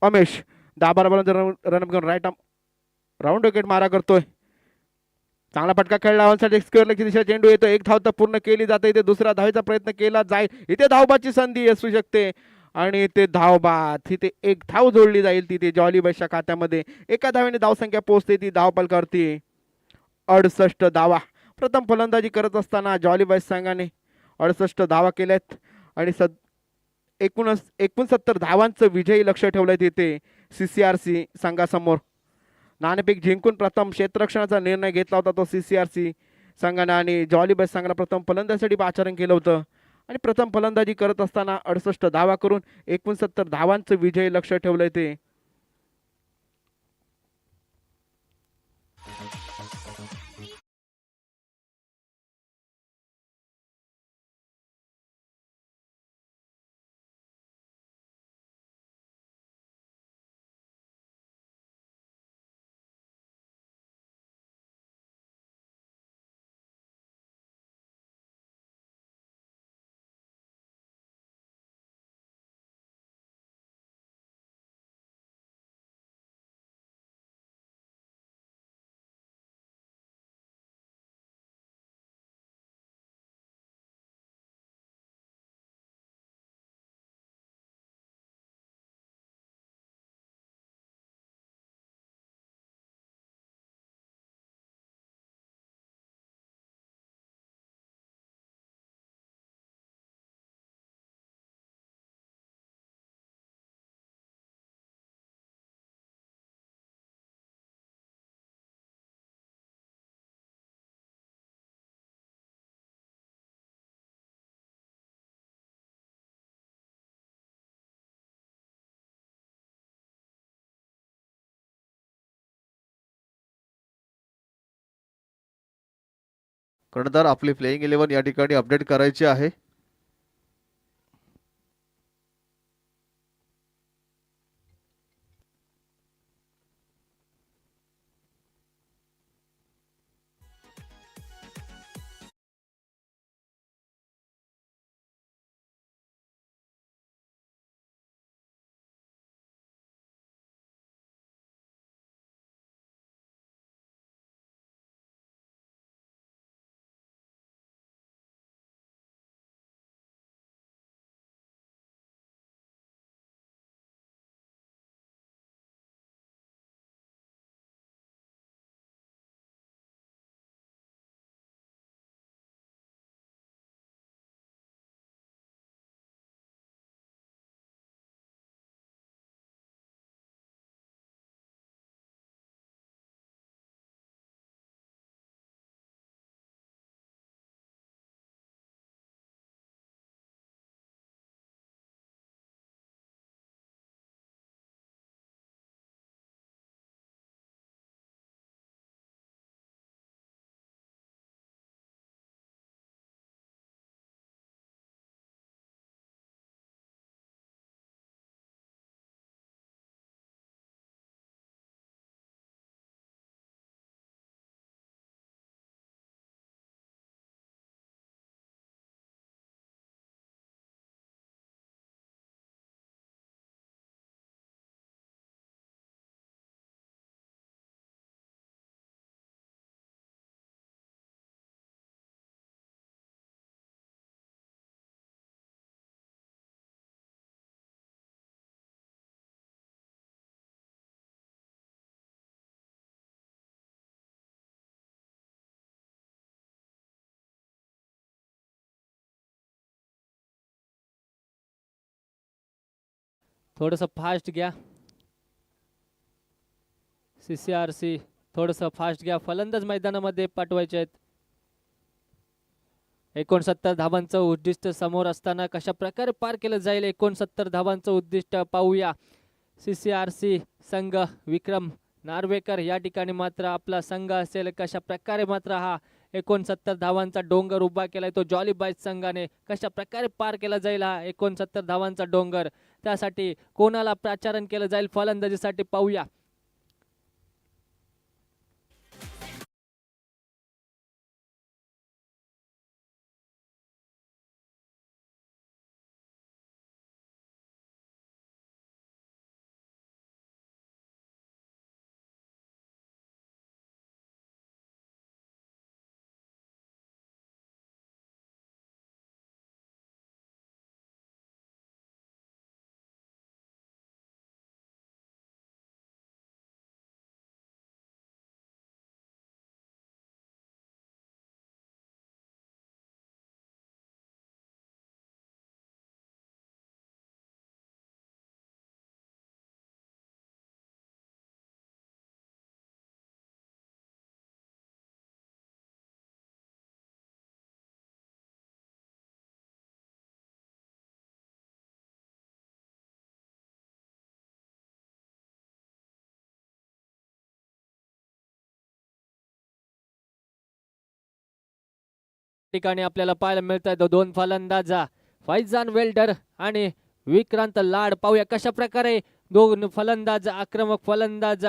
अमेश 10-12 रन घेऊन राईट राऊंड विकेट मारा करतोय. चांगला फटका खेळला ऑनसाइड स्क्वेअर लेगची दिशा चेंडू येतो. एक धाव तर पूर्ण केली जाते. इथे दुसऱ्या धावेचा प्रयत्न केला जाईल. इथे धावबाची संधी असू शकते आणि ते धावबाद तिथे एक धाव जोडली जाईल तिथे जॉली बॉयच्या खात्यामध्ये. एका धावेने धावसंख्या पोहोचते ती धावपाल करते 68 धावा. प्रथम फलंदाजी करत असताना जॉली बॉयज संघाने 68 धावा केल्यात आणि 69 धावांचं विजयी लक्ष ठेवलंय तिथे CCRC संघासमोर. नाणेफेक जिंकून प्रथम क्षेत्ररक्षणाचा निर्णय घेतला होता तो CCRC संघाने आणि जॉली बॉयज संघाला प्रथम फलंदाजीसाठी पाचारण केलं होतं आणि प्रथम फलंदाजी करत असताना 68 धावा करून 69 धावांचं विजयी लक्ष ठेवलंय ते. कर्णधार आपली प्लेइंग 11 या ठिकाणी अपडेट करायची आहे. थोडंसं फास्ट घ्या. CCRC थोडंसं फास्ट घ्या. फलंदाज मैदानामध्ये पाठवायचे आहेत. 69 धावांचं उद्दिष्ट समोर असताना कशा प्रकारे पार केलं जाईल 69 धावांचं उद्दिष्ट पाहूया. CCRC संघ विक्रम नार्वेकर या ठिकाणी मात्र आपला संघ असेल कशा प्रकारे मात्र हा 69 धावांचा डोंगर उभा केलाय तो जॉली बॉयज संघाने कशा प्रकारे पार केला जाईल हा 69 धावांचा डोंगर. त्यासाठी कोणाला प्राचारण केलं जाईल फलंदाजीसाठी पाहूया. ठिकाणी आपल्याला पाहायला मिळत आहे दोन फलंदाज फैजान वेल्डर आणि विक्रांत लाड. पाहूया कशा प्रकारे दोन फलंदाज आक्रमक फलंदाज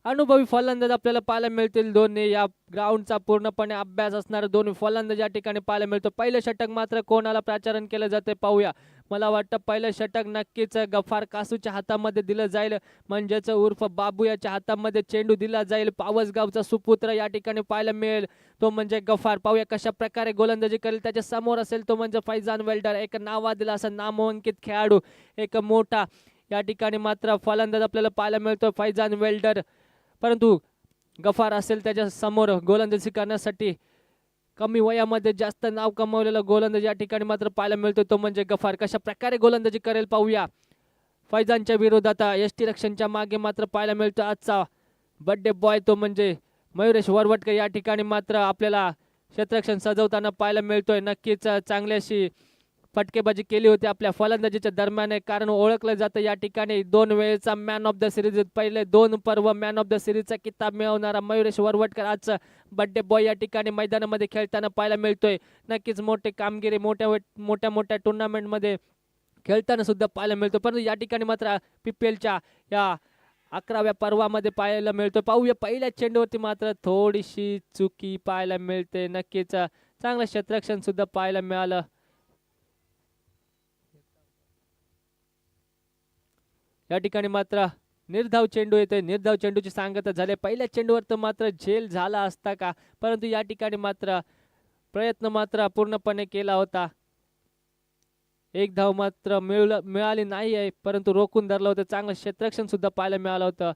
अनुभवी फलंदाज आपल्याला पाहायला मिळतील. दोन्ही या ग्राउंडचा पूर्णपणे अभ्यास असणारे दोन्ही फलंदाज या ठिकाणी पाहायला मिळतो. पहिलं षटक मात्र कोणाला प्राचारण केलं जाते पाहूया. मला वाटतं पहिलं षटक नक्कीच गफार कासूच्या हातामध्ये दिलं जाईल म्हणजेच उर्फ बाबू याच्या हातामध्ये चेंडू दिला जाईल. पावसगावचा सुपुत्र या ठिकाणी पाहायला मिळेल तो म्हणजे गफार. पाहूया कशा प्रकारे गोलंदाजी करेल. त्याच्या समोर असेल तो म्हणजे फैजान वेल्डर एक नावादिला असा नामांकित खेळाडू एक मोठा या ठिकाणी मात्र फलंदाज आपल्याला पाहायला मिळतो फैजान वेल्डर. परंतु गफार असेल त्याच्या समोर गोलंदाजी करण्यासाठी कमी वयामध्ये जास्त नाव कमावलेला गोलंदाज या ठिकाणी मात्र पाहायला मिळतो तो म्हणजे गफार. कशा प्रकारे गोलंदाजी करेल पाहूया. फैजानच्या विरोधात एसटी रक्षणच्या मागे मात्र पाहायला मिळतो आजचा बर्थडे बॉय तो म्हणजे मयुरेश वरवटकर. या ठिकाणी मात्र आपल्याला क्षेत्ररक्षण सजवताना पाहायला मिळतोय. नक्कीच चांगली अशी फटकेबाजी केली होती आपल्या फलंदाजीच्या दरम्यान कारण ओळखलं जातं या ठिकाणी 2 वेळेचा मॅन ऑफ द सिरीज पहिले 2 पर्व मॅन ऑफ द सिरीजचा किताब मिळवणारा मयुरेश वरवटकर आजचा बर्थडे बॉय या ठिकाणी मैदानामध्ये खेळताना पाहायला मिळतोय. नक्कीच मोठी कामगिरी मोठ्या टुर्नामेंटमध्ये खेळताना सुद्धा पाहायला मिळतो. परंतु या ठिकाणी मात्र PPLच्या या 11व्या पर्वामध्ये पाहायला मिळतो. पाहूया पहिल्या चेंडूवरती मात्र थोडीशी चुकी पाहायला मिळते. नक्कीच चांगलं क्षेत्ररक्षण सुद्धा पाहायला मिळालं. या ठिकाणी मात्र निर्धाव चेंडू येतोय. निर्धाव चेंडूची सांगता झाले. पहिल्या चेंडूवर तर मात्र झेल झाला असता का परंतु या ठिकाणी मात्र प्रयत्न मात्र पूर्णपणे केला होता. एक धाव मात्र मिळाली नाही आहे परंतु रोखून धरलं होतं. चांगलं क्षेत्ररक्षण सुद्धा पाहायला मिळालं होतं.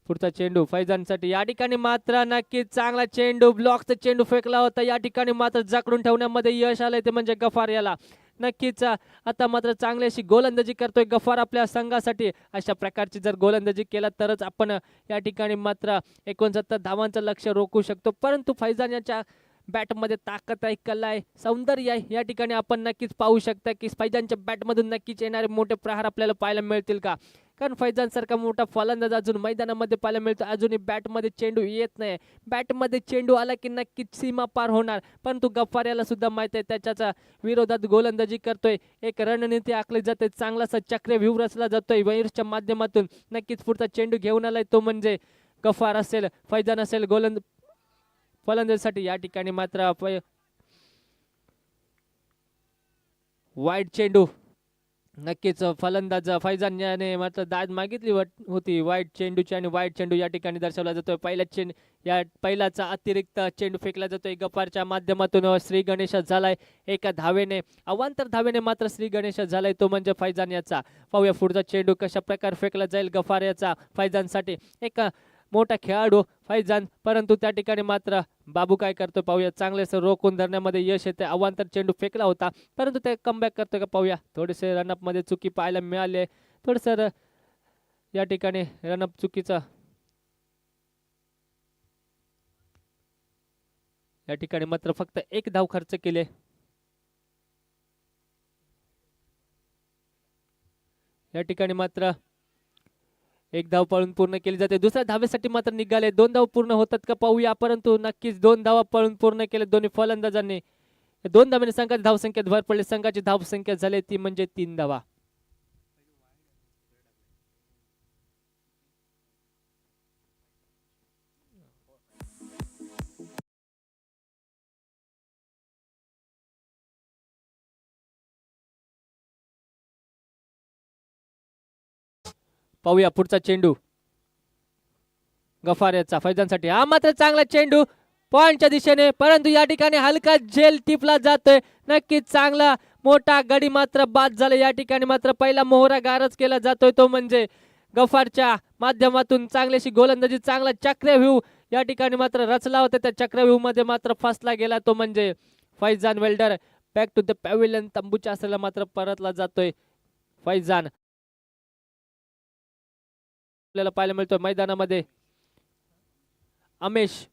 पुढचा चेंडू फैजानसाठी या ठिकाणी मात्र नक्कीच चांगला चेंडू ब्लॉकचा चेंडू फेकला होता. या ठिकाणी मात्र जखडून ठेवण्यामध्ये यश आलंय ते म्हणजे गफार याला. नक्कीच आता मात्र चांगली अशी गोलंदाजी करतोय गफार आपल्या संघासाठी. अशा प्रकारची जर गोलंदाजी केला तरच आपण या ठिकाणी मात्र 69 धावांचं लक्ष्य रोखू शकतो. परंतु फैजान याच्या बॅटमध्ये ताकद आहे, कला आहे, सौंदर्य आहे. या ठिकाणी आपण नक्कीच पाहू शकता की फैजानच्या बॅटमधून नक्कीच येणारे मोठे प्रहार आपल्याला पाहायला मिळतील का कारण फैजान सारखा मोठा फलंदाज अजून मैदानामध्ये पाहायला मिळतो. अजूनही बॅटमध्ये चेंडू येत नाही. बॅटमध्ये चेंडू आला की नक्कीच सीमा पार होणार. परंतु गफ्फार याला सुद्धा माहिती आहे त्याच्या विरोधात गोलंदाजी करतोय. एक रणनीती आखली जाते. चांगलासा चक्रव्यूह रचला जातोय मयूरच्या माध्यमातून. नक्कीच पुढचा चेंडू घेऊन आलाय तो म्हणजे गफ्फार असेल फैजान असेल फलंदाजीसाठी. या ठिकाणी मात्र वाईट चेंडू नक्कीच फलंदाज फैजान याने मात्र दाद मागितली होती वाईट चेंडूची आणि वाईट चेंडू या ठिकाणी दर्शवला जातोय. पहिल्याचा अतिरिक्त चेंडू फेकला जातोय गफ्फारच्या माध्यमातून. श्री गणेश झालाय एका धावेने. अवांतर धावेने मात्र श्री गणेश झालाय तो म्हणजे फैजान याचा. पाहूया पुढचा चेंडू कशा प्रकारे फेकला जाईल गफ्फार याचा फैजानसाठी. एक मोठा खेळाडू फैजान परंतु त्या ठिकाणी मात्र बाबू काय करतो पाहूया. चांगलेच रोखून धरण्यामध्ये यश येते. अवांतर चेंडू फेकला होता परंतु ते कमबॅक करतोय का पाहूया. थोडेसे रनअप मध्ये चुकी पाहायला मिळाले. थोडंसं या ठिकाणी रनअप चुकीचं. या ठिकाणी मात्र फक्त एक धाव खर्च केले. या ठिकाणी मात्र एक धाव पळून पूर्ण केली जाते. दुसऱ्या धावेसाठी मात्र निघाले. 2 धाव पूर्ण होतात का पाहूया, परंतु नक्कीच 2 धावा पळून पूर्ण केले दोन्ही फलंदाजांनी. 2 धावांनी संघाची धावसंख्येत भर पडली. संघाची धावसंख्या झाली ती म्हणजे 3 धावा. पाहूया पुढचा चेंडू गफार याचा फैजानसाठी. हा मात्र चांगला चेंडू पॉइंटच्या दिशेने, परंतु या ठिकाणी हलका झेल टिपला जातोय. नक्कीच चांगला मोठा गडी मात्र बाद झाला. या ठिकाणी मात्र पहिला मोहरा गारच केला जातोय तो म्हणजे गफारच्या माध्यमातून चांगल्याशी गोलंदाजी, चांगला चक्रव्यूह या ठिकाणी मात्र रचला होता. त्या चक्रव्यूह मध्ये मात्र फसला गेला तो म्हणजे Faizan Welder. Back to the pavilion, तंबूच्या आसनाला मात्र परतला जातोय फैजान. आपल्याला पाहायला मिळतोय मैदानामध्ये अमेश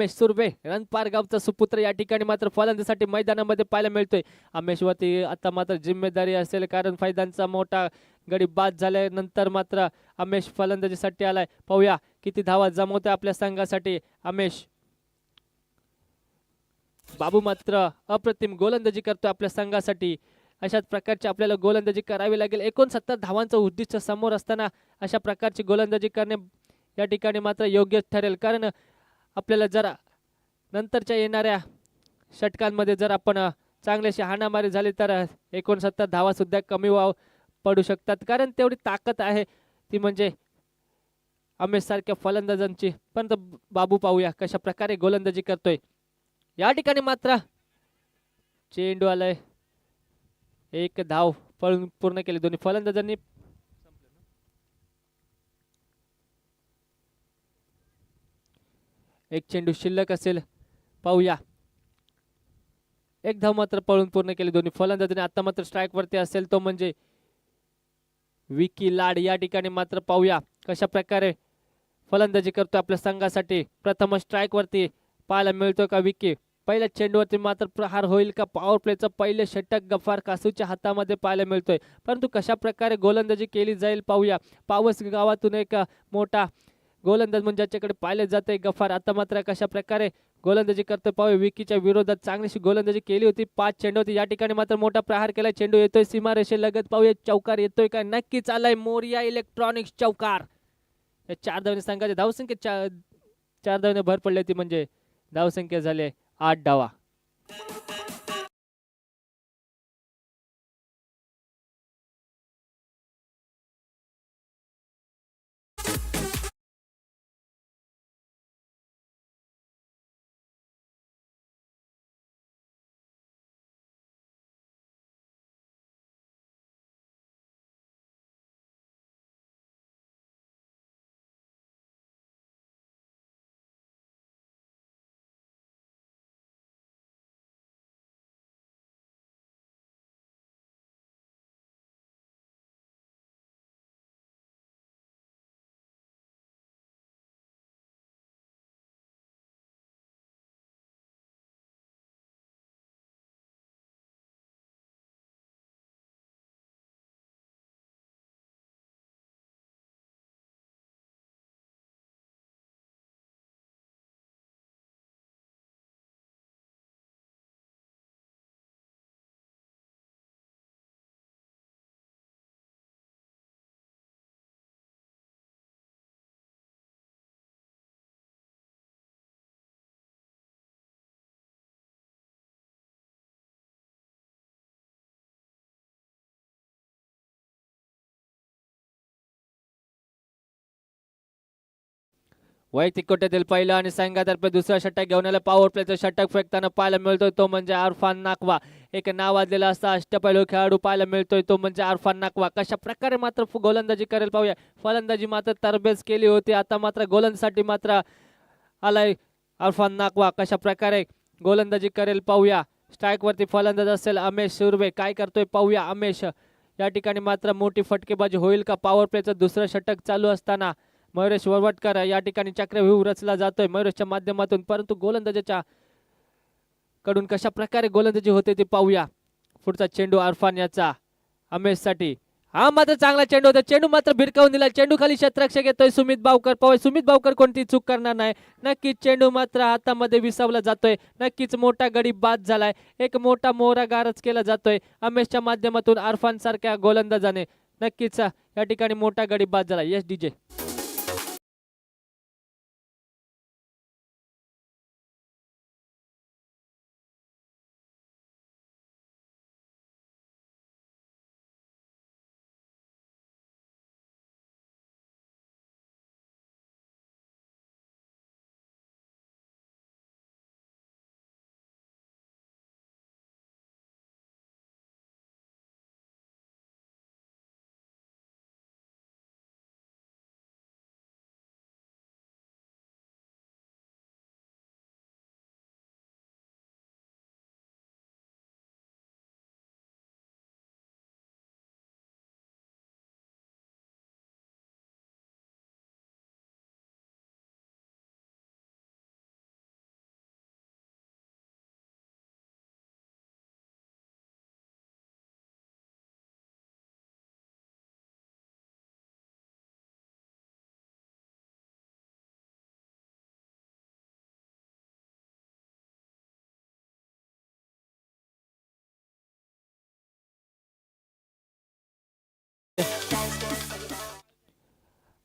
सुर्वे, रणपार गावचा सुपुत्र या ठिकाणी मात्र फलंदाजीसाठी मैदानामध्ये पाहायला मिळतोय. अमेशवरती आता मात्र जिम्मेदारी असेल, कारण फैजानचा मोठा गडी बाद झाल्यानंतर मात्र अमेश फलंदाजीसाठी आलाय. पाहूया किती धावा जमवतोय आपल्या संघासाठी अमेश. बाबू मात्र अप्रतिम गोलंदाजी करतोय आपल्या संघासाठी. अशाच प्रकारची आपल्याला गोलंदाजी करावी लागेल. 69 धावांचं उद्दिष्ट समोर असताना अशा प्रकारची गोलंदाजी करणे या ठिकाणी मात्र योग्य ठरेल, कारण आपल्याला जर नंतरच्या येणाऱ्या षटकांमध्ये जर आपण चांगल्याशी हाणामारी झाली तर 69 धावा सुद्धा कमी पडू शकतात, कारण तेवढी ताकद आहे ती म्हणजे अमेश सारख्या फलंदाजांची. परंतु बाबू पाहूया कशा प्रकारे गोलंदाजी करतोय. या ठिकाणी मात्र चेंडू आलाय. एक धाव पळून पूर्ण केली दोन्ही फलंदाजांनी. एक चेंडू शिल्लक असेल, पाहूया. एक धाव मात्र पळून पूर्ण केली दोन्ही फलंदाजांनी. आता मात्र स्ट्राईक वरती असेल तो म्हणजे विकी लाड. या ठिकाणी मात्र पाहूया कशा प्रकारे फलंदाजी करतो आपल्या संघासाठी. प्रथम स्ट्राईक वरती पाहायला मिळतो का विकी. पहिल्या चेंडूवरती मात्र प्रहार होईल का. पॉवर प्लेचं पहिले षटक गफार कासूच्या हातामध्ये पाहायला मिळतोय, परंतु कशा प्रकारे गोलंदाजी केली जाईल पाहूया. पावस गावातून एक मोठा गोलंदाज म्हणजे ज्याच्याकडे पाहिले जाते गफार. आता मात्र कशा प्रकारे गोलंदाजी करतोय पाहूया. विकीच्या विरोधात चांगलीशी गोलंदाजी केली होती. 5 चेंडू होती. या ठिकाणी मात्र मोठा प्रहार केला. चेंडू येतोय सीमारेषे लगत. पाहूया चौकार येतोय का. नक्कीच आलाय मोरिया इलेक्ट्रॉनिक्स चौकार. या 4 धावांनी संघाच्या धावसंख्येत 4 धावांनी भर पडली ती म्हणजे धावसंख्या झाली 8 धावा. वैयक्तिक कोट्यातील पहिला आणि संघातर्फे दुसरा षटक घेऊन आला. पॉवर प्लेचं षटक फेकताना पाहायला मिळतोय तो म्हणजे अरफान नाकवा. एक नावाजलेला असा अष्टपैलू खेळाडू पाहायला मिळतोय तो म्हणजे अरफान नाकवा. कशा प्रकारे मात्र गोलंदाजी करेल पाहूया. फलंदाजी मात्र तरबेज केली होती, आता मात्र गोलंदाजीसाठी मात्र आलाय अरफान नाकवा. कशा प्रकारे गोलंदाजी करेल पाहूया. स्ट्राईक वरती फलंदाज असेल अमेश सुर्वे. काय करतोय पाहूया अमेश. या ठिकाणी मात्र मोठी फटकेबाजी होईल का? पॉवर प्लेचं दुसरं षटक चालू असताना मयुरेश वरवटकर या ठिकाणी चक्रव्यूह रचला जातोय मयुरेशच्या माध्यमातून, परंतु गोलंदाजाच्या कडून कशा प्रकारे गोलंदाजी होते ते पाहूया. पुढचा चेंडू अरफान याचा अमेशसाठी, हा मात्र चांगला चेंडू होता, चेंडू मात्र भिरकावून दिला, चेंडू खाली क्षेत्ररक्षक येतोय सुमित बावकर. पाहूया सुमित बावकर कोणती चूक करणार नाही. नक्कीच चेंडू मात्र हातामध्ये विसावला जातोय, नक्कीच मोठा गडी बाद झालाय, एक मोठा मोहरा गारच केला जातोय अमेशच्या माध्यमातून. अरफान सारख्या गोलंदाजाने नक्कीच या ठिकाणी मोठा गडी बाद झाला. Yes DJ.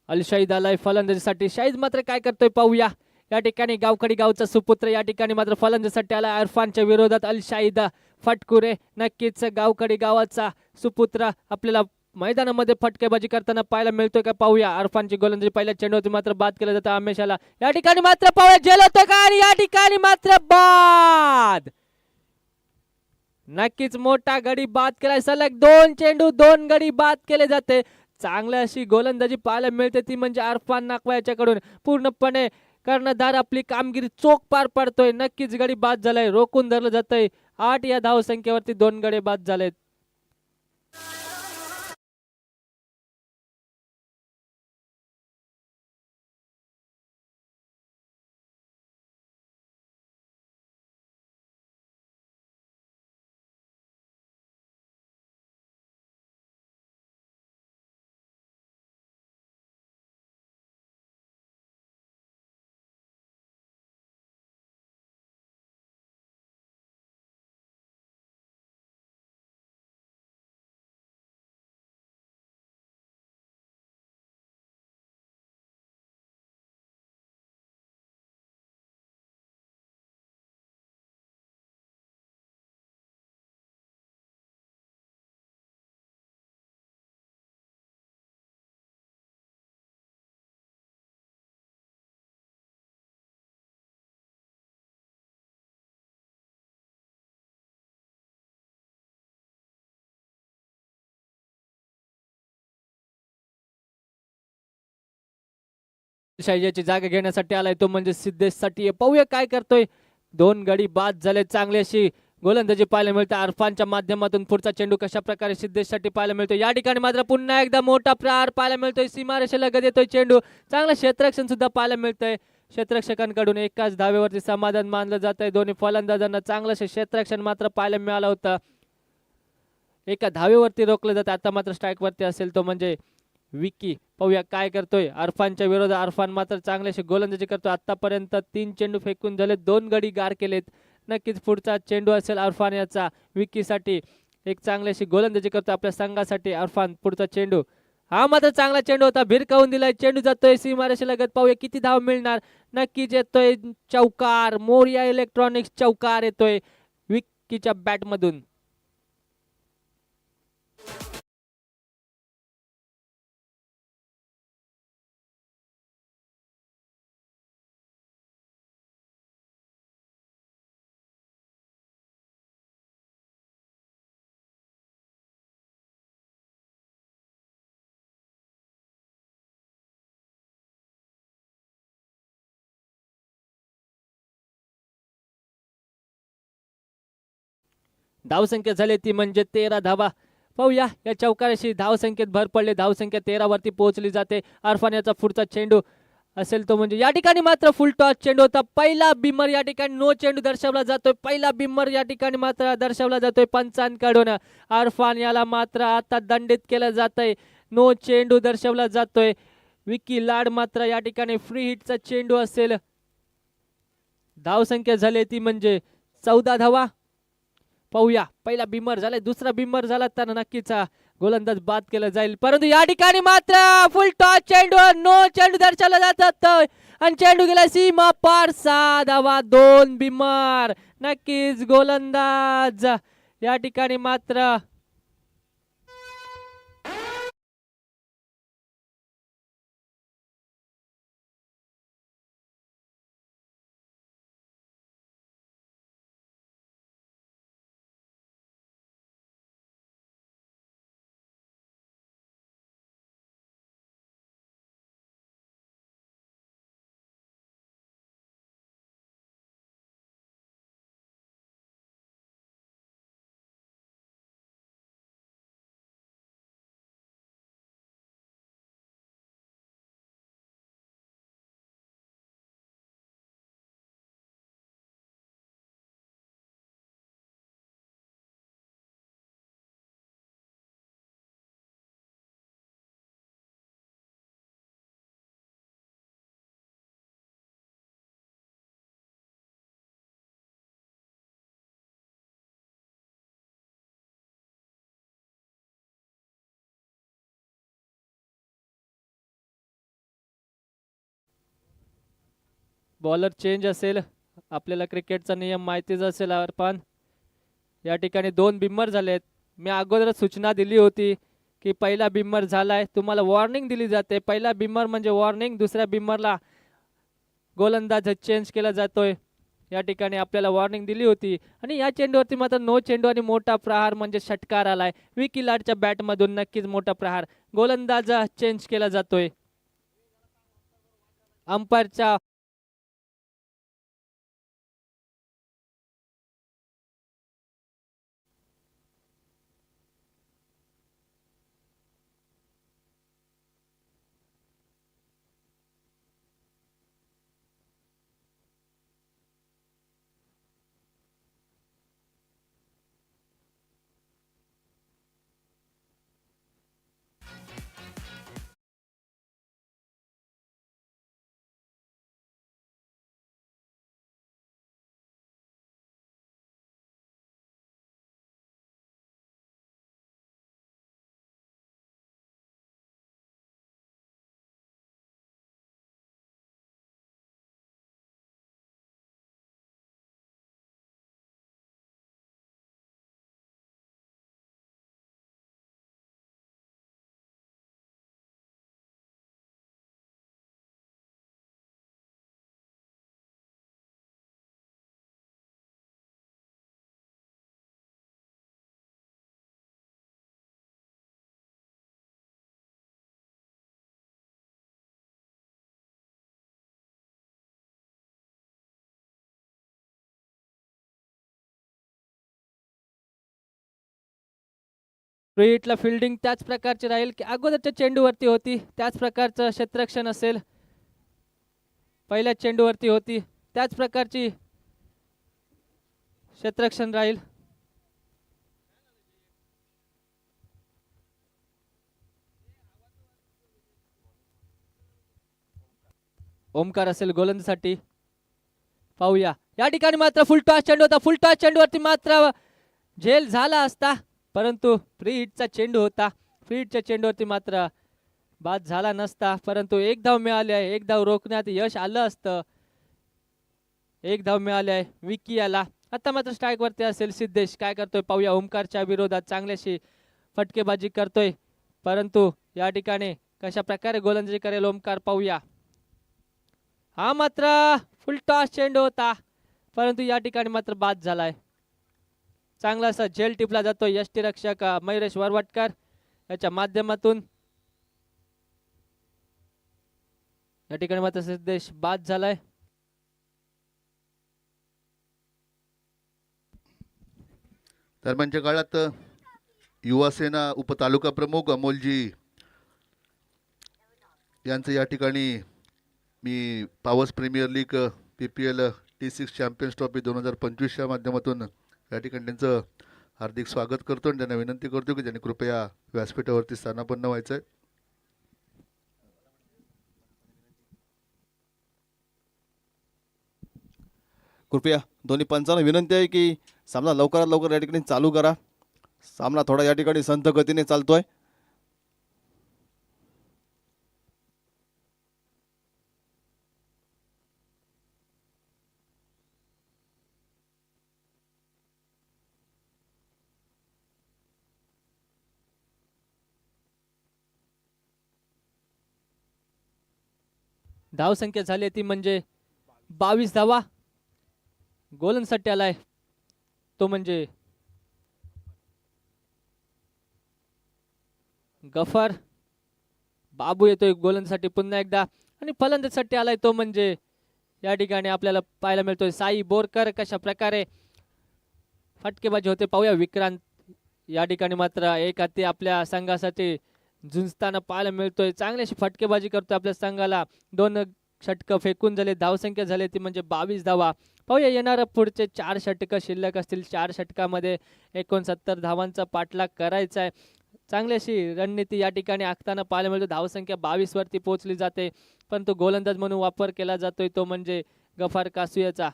अल शाहिद आलाय फलंदाजीसाठी. शाहिद मात्र काय करतोय पाहूया. या ठिकाणी गावकडी गावचा सुपुत्र या ठिकाणी मात्र फलंदाजीसाठी आला अरफानच्या विरोधात. अल शाहिद फटकुरे, नक्कीच गावकडी गावाचा सुपुत्र आपल्याला मैदानामध्ये फटकेबाजी करताना पाहायला मिळतोय का पाहूया. अरफानची गोलंदाजी पहिल्या चेंडूवरती मात्र बाद केलं जातं अमेशाला. या ठिकाणी मात्र पाहूया झेल होतोय का, आणि या ठिकाणी मात्र बाद. नक्कीच मोठा गडी बाद केलाय, सलग 2 चेंडू 2 गडी बाद केले जाते. चांगली अशी गोलंदाजी पाहायला मिळते ती म्हणजे अरफान नाकवा याच्याकडून. पूर्णपणे कर्णधार आपली कामगिरी चोख पार पडतोय. नक्कीच गडी बाद झालाय, रोखून धरलं जातंय. 8 या धाव संख्येवरती 2 गडी बाद झालेत. शाहिजाची जागा घेण्यासाठी आलाय तो म्हणजे सिद्धेश साठी. पाहूया काय करतोय. 2 गडी बाद झाले, चांगली अशी गोलंदाजी पाहायला मिळते अरफानच्या माध्यमातून. पुढचा चेंडू कशा प्रकारे सिद्धेश साठी पाहायला मिळतो. या ठिकाणी मात्र पुन्हा एकदा मोठा प्रहार पाहायला मिळतोय, सीमारेषेला लगत येतोय चेंडू. चांगलं क्षेत्ररक्षण सुद्धा पाहायला मिळतंय क्षेत्ररक्षकांकडून. एकाच धावेवरती समाधान मानलं जात आहे. दोन्ही फलंदाजांना चांगलं क्षेत्ररक्षण मात्र पाहायला मिळालं होतं. एका धावेवरती रोखलं जातं. आता मात्र स्ट्राईक वरती असेल तो म्हणजे विकी. पाहूया काय करतोय अरफानच्या विरोधात. अरफान मात्र चांगल्याशी गोलंदाजी करतो. आतापर्यंत 3 चेंडू फेकून झाले, 2 गडी गार केलेत. नक्कीच पुढचा चेंडू असेल अरफान याचा विकीसाठी. एक चांगल्याशी गोलंदाजी करतो आपल्या संघासाठी अरफान. पुढचा चेंडू, हा मात्र चांगला चेंडू होता, भिरकावून दिलाय. चेंडू जातोय सीमारेषेला लगत. पाहूया किती धाव मिळणार. नक्कीच येतोय चौकार. मोरिया इलेक्ट्रॉनिक्स चौकार येतोय विकीच्या बॅट मधून. धावसंख्या झाली ती म्हणजे 13 धावा. पाहूया या चौकाराशी धावसंख्येत भर पडले. धावसंख्या 13 वरती पोहोचली जाते. अरफान याचा पुढचा चेंडू असेल तो म्हणजे या ठिकाणी मात्र फुल टॉस चेंडू होता. पहिला बिमर या ठिकाणी नो चेंडू दर्शवला जातोय. पहिला बिमर या ठिकाणी मात्र दर्शवला जातोय पंचांकडून. अरफान याला मात्र आता दंडित केलं जातंय. नो चेंडू दर्शवला जातोय. विकी लाड मात्र या ठिकाणी फ्री हिटचा चेंडू असेल. धावसंख्या झाली ती म्हणजे 14 धावा. पाहूया पहिला बिमर झालाय, दुसरा बिमर झाला तर नक्कीच गोलंदाज बाद केला जाईल. परंतु या ठिकाणी मात्र फुल टॉस चेंडू नो चेंडू दर्शवला जातात आणि चेंडू गेला सीमा पार. 6 धावा 2 बिमर. नक्कीच गोलंदाज या ठिकाणी मात्र बॉलर चेंज असेल. आपल्याला क्रिकेटचा नियम माहितीच असेल अरफान. या ठिकाणी 2 बिम्मर झालेत. मी अगोदरच सूचना दिली होती की पहिला बिम्मर झालाय तुम्हाला वॉर्निंग दिली जाते. पहिला बिम्मर म्हणजे वॉर्निंग, दुसऱ्या बिम्मरला गोलंदाज चेंज केला जातोय. या ठिकाणी आपल्याला वॉर्निंग दिली होती आणि या चेंडूवरती मात्र नो चेंडू आणि मोठा प्रहार म्हणजे षटकार आलाय. विकी लाडच्या बॅटमधून नक्कीच मोठा प्रहार. गोलंदाज चेंज केला जातोय. अंपायरच्या फ्री हिटला फिल्डिंग त्याच प्रकारची राहील की अगोदरच्या चेंडूवरती होती त्याच प्रकारचं क्षेत्ररक्षण असेल. पहिल्या चेंडूवरती होती त्याच प्रकारची क्षेत्ररक्षण राहील. ओमकार असेल गोलंदाजीसाठी. पाहूया या ठिकाणी मात्र फुल टॉस चेंडू होता. फुल टॉस चेंडूवरती मात्र झेल झाला असता परंतु फ्री हिटचा चेंडू होता. फ्री हिटच्या चेंडूवरती मात्र बाद झाला नसता परंतु एक धाव मिळाली आहे. एक धाव रोखण्यात यश आलं असतं. एक धाव मिळाली आहे विकी याला. आता मात्र स्ट्राईक वरती असेल सिद्धेश. काय करतोय पाहूया. ओमकारच्या विरोधात चांगल्याशी फटकेबाजी करतोय परंतु या ठिकाणी कशा प्रकारे गोलंदाजी करेल ओमकार पाहूया. हा मात्र फुल टॉस चेंडू होता परंतु या ठिकाणी मात्र बाद झालाय. चांगला असा झेल टिपला जातो यष्टीरक्षक मयुरेश वरवटकर याच्या माध्यमातून. या ठिकाणी मात्र सिद्धेश बाद झालाय. दरम्यानच्या काळात युवासेना उपतालुका प्रमुख अमोलजी यांचं या ठिकाणी मी Powers premier league PPL T6 champions trophy 2025च्या माध्यमातून या ठिकाणी त्यांचं हार्दिक स्वागत करतो आणि त्यांना विनंती करतो की त्यांनी कृपया व्यासपीठावरती स्थानापन्न व्हायचं आहे. कृपया दोन्ही पंचांना विनंती आहे की सामना लवकरात लवकर या ठिकाणी चालू करा. सामना थोडा या ठिकाणी संथ गतीने चालतोय. धावसंख्या झाली ती म्हणजे 22 धावा. गोलंदाजसाठी आलाय तो म्हणजे गफर. बाबू येतोय गोलंदाजसाठी पुन्हा एकदा आणि फलंदाजसाठी आलाय तो म्हणजे या ठिकाणी आपल्याला पाहायला मिळतोय साई बोरकर. कशा प्रकारे फटकेबाजी होते पाहूया. विक्रांत या ठिकाणी मात्र एक हाती आपल्या संघासाठी झुंजताना पाहायला मिळतोय. चांगली अशी फटकेबाजी करतोय आपल्या संघाला. 2 षटकं फेकून झाले. धावसंख्या झाली ती म्हणजे 22 धावा. पाहूया येणारं पुढचे 4 षटकं शिल्लक असतील. 4 षटकामध्ये 69 धावांचा पाठलाग करायचा आहे. चांगली अशी रणनीती या ठिकाणी आखताना पाहायला मिळतो. धावसंख्या 22 वरती पोहोचली जाते परंतु गोलंदाज म्हणून वापर केला जातोय तो म्हणजे गफार कासुयाचा.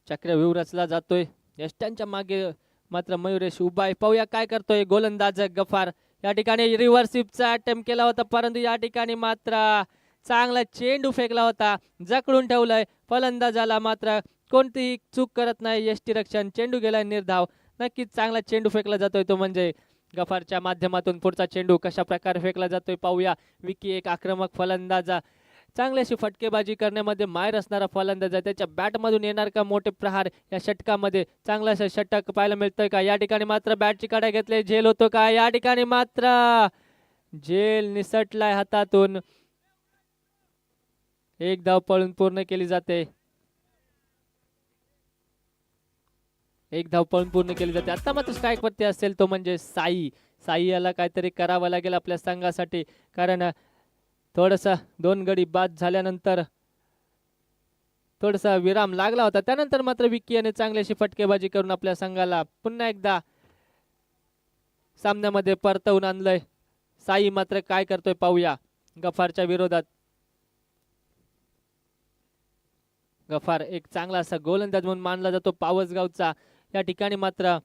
चक्रव्यूह रचला जातोय. यष्ट्यांच्या मागे मात्र मयुरेश उभा आहे. पाहूया काय करतोय गोलंदाज गफार. या ठिकाणी रिव्हर्स स्वीपचा अटेम्प्ट केला होता परंतु या ठिकाणी मात्र चांगला चेंडू फेकला होता. जकडून ठेवलाय. फलंदाजाला मात्र कोणतीही चूक करत नाही यष्टीरक्षण. चेंडू गेलाय निर्धाव. नक्कीच चांगला चेंडू फेकला जातोय तो म्हणजे गफारच्या माध्यमातून. पुढचा चेंडू कशा प्रकारे फेकला जातोय पाहूया. विकी एक आक्रमक फलंदाजा. चांगली अशी फटकेबाजी करण्यामध्ये माहिर असणारा फलंदाज आहे. त्याच्या बॅटमधून येणार का मोठे प्रहार या षटकामध्ये. चांगलं असं षटक पाहायला मिळतंय का. या ठिकाणी मात्र बॅटची काढा घेतले. झेल होतो का. या ठिकाणी मात्र झेल निसटलाय हातातून. एक धाव पळून पूर्ण केली जाते. एक धाव पळून पूर्ण केली जाते. आता मात्र स्ट्राईक वरती असेल तो म्हणजे साई. साई याला काहीतरी करावं लागेल आपल्या संघासाठी कारण थोडंसं 2 गडी बाद झाल्यानंतर थोडासा विराम लागला होता. त्यानंतर मात्र विकी याने चांगली अशी फटकेबाजी करून आपल्या संघाला पुन्हा एकदा सामन्यामध्ये परतवून आणलंय. साई मात्र काय करतोय पाहूया. गफारच्या विरोधात गफार एक चांगला असा गोलंदाज म्हणून मानला जातो पावसगावचा. या ठिकाणी मात्र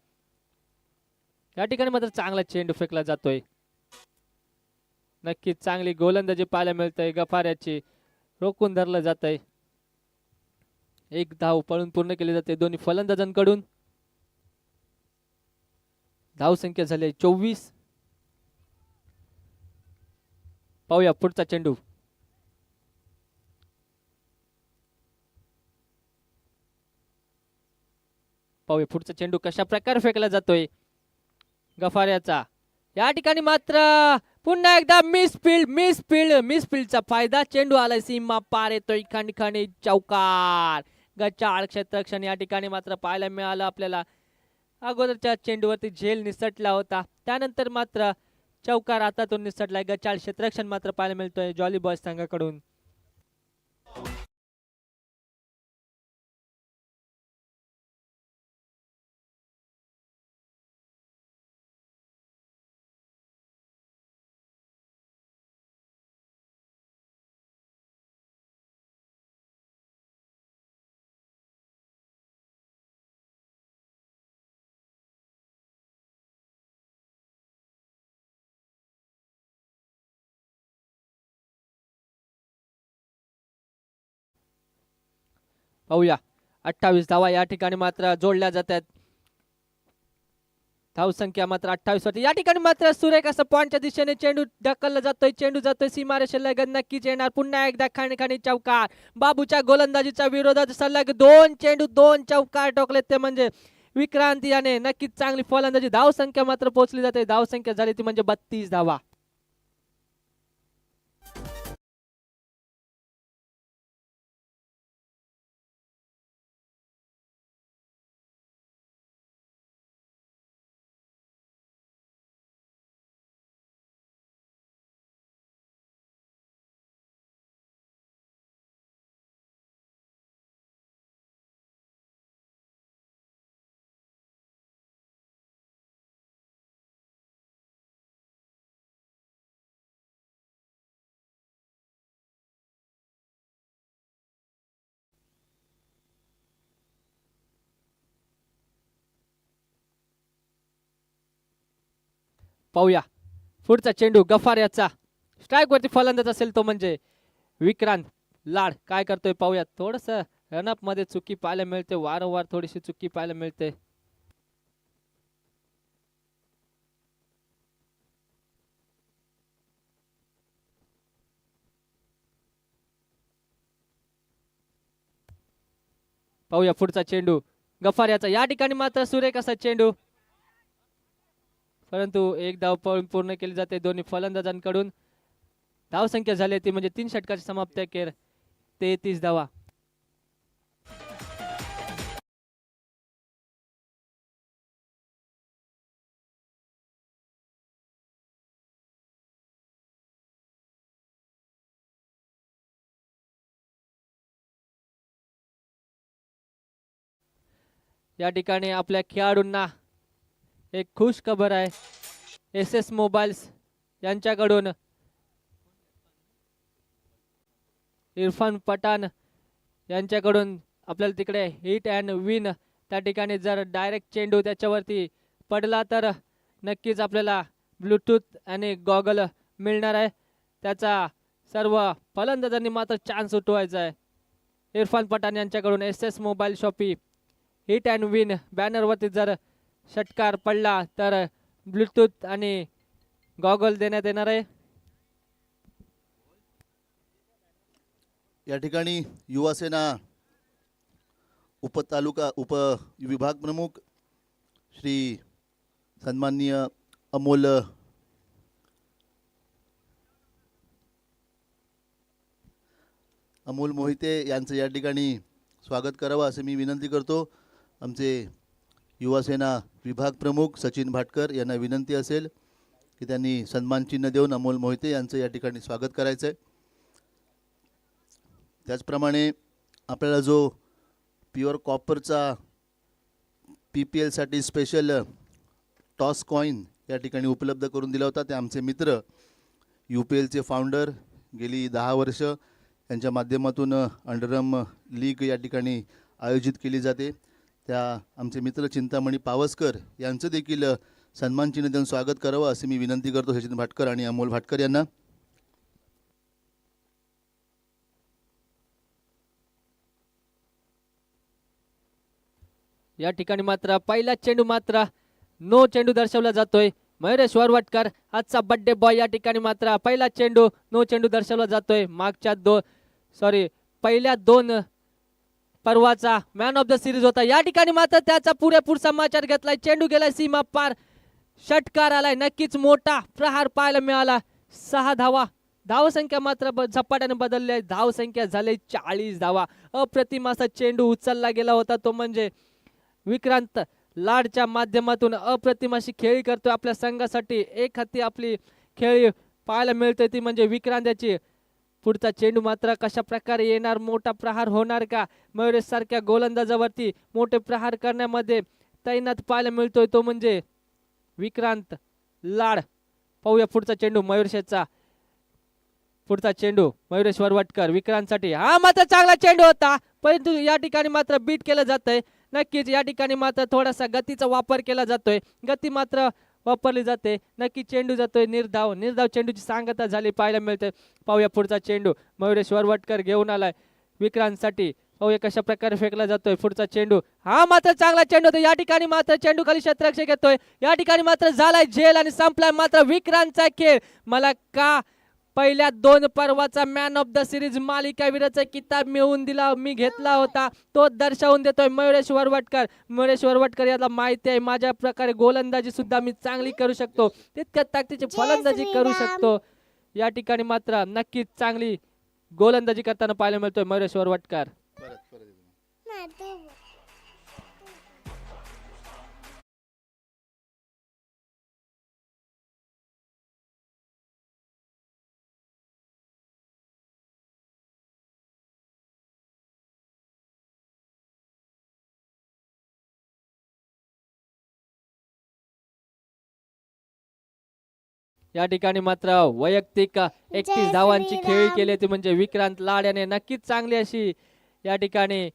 चांगला चेंडू फेकला जातोय. नक्कीच चांगली गोलंदाजी पाहायला मिळतंय. गफार याची रोखून धरलं जातंय. एक धाव पळून पूर्ण केली जाते दोन्ही फलंदाजांकडून. धावसंख्या झाली 24. पाहूया पुढचा चेंडू. पाहूया पुढचा चेंडू कशा प्रकारे फेकला जातोय गफार याचा. या ठिकाणी मात्र पुन्हा एकदा मिस फील्डचा फायदा. चेंडू आलाय सीमा पार येतोय. खणखणी चौकार. गचाळ क्षेत्ररक्षण या ठिकाणी मात्र पाहायला मिळालं आपल्याला. अगोदरच्या चेंडूवरती झेल निसटला होता त्यानंतर मात्र चौकार हातातून निसटलाय. गचाळ क्षेत्ररक्षण मात्र पाहायला मिळतोय जॉली बॉयज संघाकडून. पाहूया 28 धावा या ठिकाणी मात्र जोडल्या जातात. धावसंख्या मात्र 28 होती. या ठिकाणी मात्र सुरेख असं पॉइंटच्या दिशेने चेंडू ढकलला जातोय. चेंडू जातोय सीमारेषेलगत. नक्कीच येणार पुन्हा एकदा खणखणी चौकार. बाबूच्या गोलंदाजीच्या विरोधात सलग 2 चेंडू 2 चौकार टोकलेत ते म्हणजे विक्रांत याने. नक्कीच चांगली फलंदाजी. धावसंख्या मात्र पोहोचली जाते. धावसंख्या झाली ती म्हणजे 32 धावा. पाहूया पुढचा चेंडू गफार याचा स्ट्राईक वरती फलंदाज असेल तो म्हणजे विक्रांत लाड काय करतोय पाहूया. थोडस रनअप मध्ये चुकी पाहायला मिळते, वारंवार थोडीशी चुकी पाहायला मिळते. पाहूया पुढचा चेंडू गफार याचा या ठिकाणी मात्र सुरेख असा चेंडू, परंतु एक धाव पळून पूर्ण केली जाते दोन्ही फलंदाजांकडून. धावसंख्या झाली ती म्हणजे 3 षटकाची समाप्ती अखेर 33 धावा. या ठिकाणी आपल्या खेळाडूंना एक खुश खबर आहे. SS मोबाईल्स यांच्याकडून इरफान पठाण यांच्याकडून आपल्याला तिकडे हिट अँड विन, त्या ठिकाणी जर डायरेक्ट चेंडू त्याच्यावरती पडला तर नक्कीच आपल्याला ब्लूटूथ आणि गॉगल मिळणार आहे. त्याचा सर्व फलंदाजांनी मात्र चान्स उठवायचा आहे. इरफान पठाण यांच्याकडून SS mobile shoppy hit and win बॅनरवरती जर षटकार पडला तर ब्लूटूथ आणि गॉगल देण्यात येणार आहे. या ठिकाणी युवासेना उपतालुका उपविभाग प्रमुख श्री सन्माननीय अमोल मोहिते यांचं या ठिकाणी स्वागत करावं असं मी विनंती करतो. आमचे युवासेना विभाग प्रमुख सचिन भाटकर यांना विनंती असेल की त्यांनी सन्मान चिन्ह देऊन अमोल मोहिते यांचं या ठिकाणी स्वागत करायचं आहे. त्याचप्रमाणे आपल्याला जो प्युअर कॉपरचा PPLसाठी स्पेशल टॉस कॉईन या ठिकाणी उपलब्ध करून दिला होता, ते आमचे मित्र UPLचे फाउंडर गेली 10 वर्ष यांच्या माध्यमातून अंडरम लीग या ठिकाणी आयोजित केली जाते. त्या आमचे मित्र चिंतामणी पावसकर यांचं देखील सन्मान चिन्ह देऊन स्वागत करावं असे मी विनंती करतो सचिन भाटकर आणि अमोल भाटकर यांना. या ठिकाणी मात्र पहिला चेंडू मात्र नो चेंडू दर्शवला जातोय. मयुरेश वरवटकर आजचा बर्थडे बॉय, या ठिकाणी मात्र पहिला चेंडू नो चेंडू दर्शवला जातोय. पहिल्या 2 पर्वाचा मॅन ऑफ द सिरीज होता. या ठिकाणी मात्र त्याचा पुरेपूर समाचार घेतलाय. चेंडू गेलाय सीमा पार, षटकार आलाय. नक्कीच मोठा प्रहार पाहायला मिळाला. 6 धावा. धावसंख्या मात्र झपाट्याने बदलली आहे. धावसंख्या झाली 40 धावा. अप्रतिम असा चेंडू उचलला गेला होता, तो म्हणजे विक्रांत लाडच्या माध्यमातून अप्रतिम अशी खेळी करतोय आपल्या संघासाठी. एक हाती आपली खेळी पाहायला मिळते ती म्हणजे विक्रांत याची. पुढचा चेंडू मात्र कशा प्रकारे येणार, मोठा प्रहार होणार का? मयुरेश सारख्या गोलंदाजावरती मोठे प्रहार करण्यामध्ये तैनात पाहायला मिळतोय तो म्हणजे विक्रांत लाड. पाहूया पुढचा चेंडू मयुरेशचा. पुढचा चेंडू मयुरेश वरवटकर विक्रांतसाठी. हा मात्र चांगला चेंडू होता, परंतु या ठिकाणी मात्र बीट केलं जातंय. नक्कीच या ठिकाणी मात्र थोडासा गतीचा वापर केला जातोय. गती मात्र वापरली जाते. नक्की चेंडू जातोय निर्धाव चेंडूची सांगता झाली पाहायला मिळते. पाहूया पुढचा चेंडू मयुरेश वरवटकर घेऊन आलाय विक्रांतसाठी. पाहूया कशा प्रकारे फेकला जातोय पुढचा चेंडू. हा मात्र चांगला चेंडू होता. या ठिकाणी मात्र चेंडू खाली क्षेत्ररक्षक येतोय. या ठिकाणी मात्र झालाय झेल आणि संपलाय मात्र विक्रांतचा खेळ. मला का पहिल्या 2 पर्वाचा मॅन ऑफ द सिरीज मालिकावीराचा किताब मी घेतला होता, तो दर्शवून देतोय मयुरेश वरवटकर याला माहिती आहे माझ्या प्रकारे गोलंदाजी सुद्धा मी चांगली करू शकतो, तितक्या ताकदीची फलंदाजी करू शकतो. या ठिकाणी मात्र नक्कीच चांगली गोलंदाजी करताना पाहायला मिळतोय मयुरेश वरवटकर. या ठिकाणी मात्र वैयक्तिक 31 धावांची खेळी केली ती म्हणजे विक्रांत लाड याने. नक्कीच चांगली अशी या ठिकाणी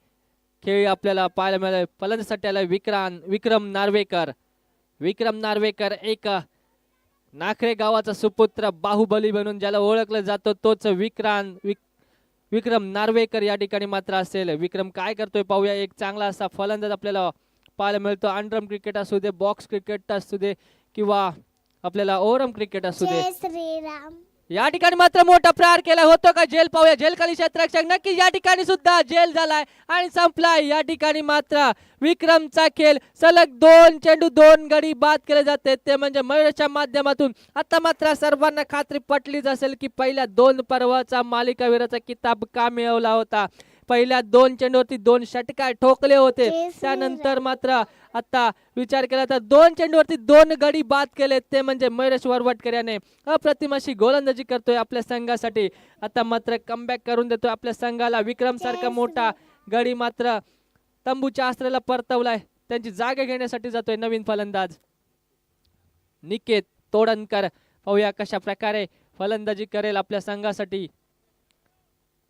खेळी आपल्याला पाहायला मिळाली. फलंदाजीसाठी आला विक्रम नार्वेकर एक नाखरे गावाचा सुपुत्र बाहुबली म्हणून ज्याला ओळखलं जातं तोच विक्रम नार्वेकर या ठिकाणी मात्र असेल. विक्रम काय करतोय पाहूया. एक चांगला असा फलंदाज आपल्याला पाहायला मिळतो. अंडरम क्रिकेट असू दे, बॉक्स क्रिकेट असू दे किंवा आपल्याला ओव्हरम क्रिकेट असू दे. जय श्रीराम. या ठिकाणी मात्र मोठा प्रहार केला होतो का झेल पाहूया. झेल खाली क्षेत्ररक्षक नक्की या ठिकाणी सुद्धा झेल झालाय आणि संपलाय. या ठिकाणी मात्र विक्रमचा खेळ सलग 2 चेंडू 2 गडी बाद केले जाते ते म्हणजे मयूरच्या माध्यमातून. आता मात्र सर्वांना खात्री पटलीच असेल की पहिल्या 2 पर्वाचा मालिकावीराचा किताब का मिळवला होता. पहिल्या 2 चेंडूवरती 2 षटकार ठोकले होते. त्यानंतर मात्र आता विचार केला तर 2 चेंडूवरती 2 गडी बाद केले ते म्हणजे मयूरेश वरवटकर याने अप्रतिम अशी गोलंदाजी करतोय आपल्या संघासाठी. आता मात्र कमबॅक करून देतोय आपल्या संघाला. विक्रम सारखा मोठा गडी मात्र तंबूच्या आश्रयाला परतवलाय. त्यांची जागा घेण्यासाठी जातोय नवीन फलंदाज निकेत तोडणकर. पाहूया कशा प्रकारे फलंदाजी करेल आपल्या संघासाठी.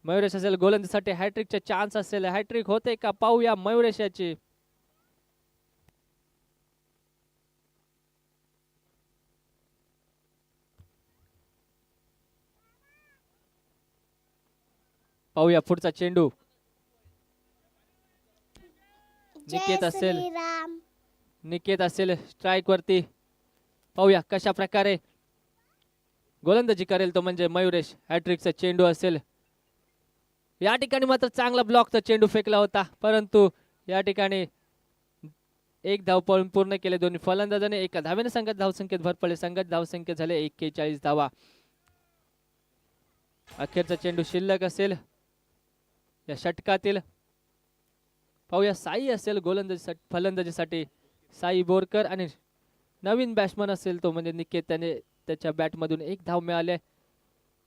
मयूरेश असेल गोलंदाजीसाठी हॅट्रिकचे चान्स असेल. हॅट्रिक होते का पाहूया मयूरेश याची. पाहूया पुढचा चेंडू. निकेत जय असेल श्रीराम. निकेत असेल स्ट्राईक वरती. पाहूया कशा प्रकारे गोलंदाजी करेल तो म्हणजे मयूरेश. हॅट्रिकचा चेंडू असेल. या ठिकाणी मात्र चांगला ब्लॉकचा चेंडू फेकला होता परंतु या ठिकाणी 1 धाव पळून पूर्ण केले दोन्ही फलंदाजाने. 1 धावेने संघात धावसंख्येत भर पडली. संघात धावसंख्या झाले 41 धावा. अखेरचा चेंडू शिल्लक असेल या षटकातील. पाहूया साई असेल गोलंदाजी फलंदाजीसाठी. साई बोरकर आणि नवीन बॅट्समन असेल तो म्हणजे निकेत. त्याने त्याच्या बॅटमधून 1 धाव मिळाले.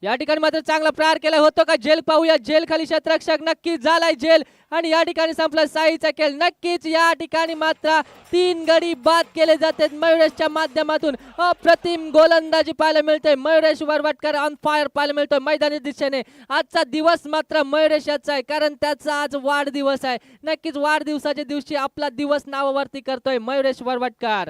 या ठिकाणी मात्र चांगला प्रहार केला होतो का झेल पाहूया. झेल खाली क्षेत्ररक्षक नक्कीच झालाय झेल आणि या ठिकाणी संपला साईचा खेळ. नक्कीच या ठिकाणी मात्र 3 गडी बाद केले जातात मयूरेशच्या माध्यमातून. अप्रतिम गोलंदाजी पाहायला मिळते. मयूरेश वरवटकर ऑन फायर पाहायला मिळतोय मैदानी दिशेने. आजचा दिवस मात्र मयूरेश याचा आहे कारण त्याचा आज वाढदिवस आहे. नक्कीच वाढदिवसाच्या दिवशी आपला दिवस नावावरती करतोय मयूरेश वरवटकर.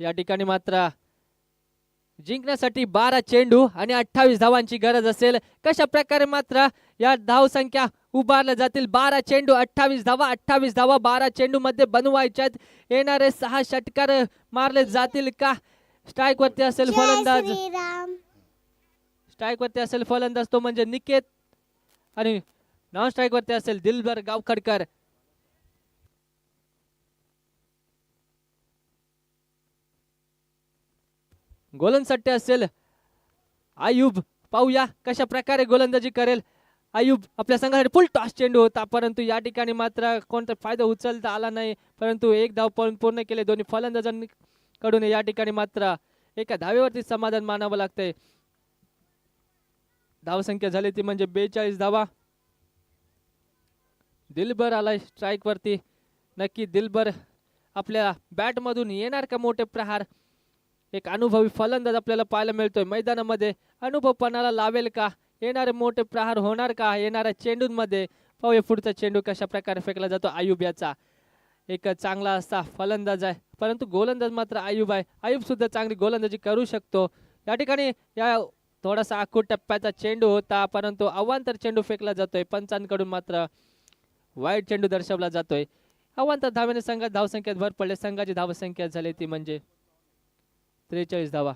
या ठिकाणी मात्र जिंकण्यासाठी 12 चेंडू आणि 28 धावांची गरज असेल. कशा प्रकारे मात्र या धाव संख्या उभारल्या जातील. 12 चेंडू 28 धावा. 28 धावा 12 चेंडू मध्ये बनवायच्यात. येणारे 6 षटकार मारले जातील का. स्ट्राईक वरती असेल जय फलंदाज. श्रीराम. स्ट्राईक वरती असेल फलंदाज तो म्हणजे निकेत आणि नॉन स्ट्राईक वरती असेल दिलबर गावखडकर. गोलंदाजी असेल आयुब. पाहूया कशा प्रकारे गोलंदाजी करेल आयुब आपल्या संघासाठी फुल टॉस चेंडू होता, परंतु या ठिकाणी मात्र कोणता फायदा उचलता आला नाही, परंतु एक धाव पळून पूर्ण केले दोन्ही फलंदाजांकडून. या ठिकाणी मात्र एका धावेवरती समाधान मानावं लागतंय. धावसंख्या झाली ती म्हणजे 42 धावा. दिलबर आलाय स्ट्राईक वरती. नक्की दिलबर आपल्या बॅट मधून येणार का मोठे प्रहार? एक अनुभवी फलंदाज आपल्याला पाहायला मिळतोय मैदानामध्ये. अनुभव पणाला लावेल का? येणारे मोठे प्रहार होणार का येणाऱ्या चेंडूंमध्ये? पाहूया पुढचा चेंडू कशा प्रकारे फेकला जातो. आयुब याचा एक चांगला असा फलंदाज आहे, परंतु गोलंदाज मात्र आयुब आहे. आयुब सुद्धा चांगली गोलंदाजी करू शकतो. या ठिकाणी या थोडासा आखूड टप्प्याचा चेंडू होता, परंतु अवांतर चेंडू फेकला जातोय. पंचांकडून मात्र वाईट चेंडू दर्शवला जातोय. अवांतर धावेने संघात धावसंख्येत भर पडले. संघाची धावसंख्या झाली ती म्हणजे 43 धावा.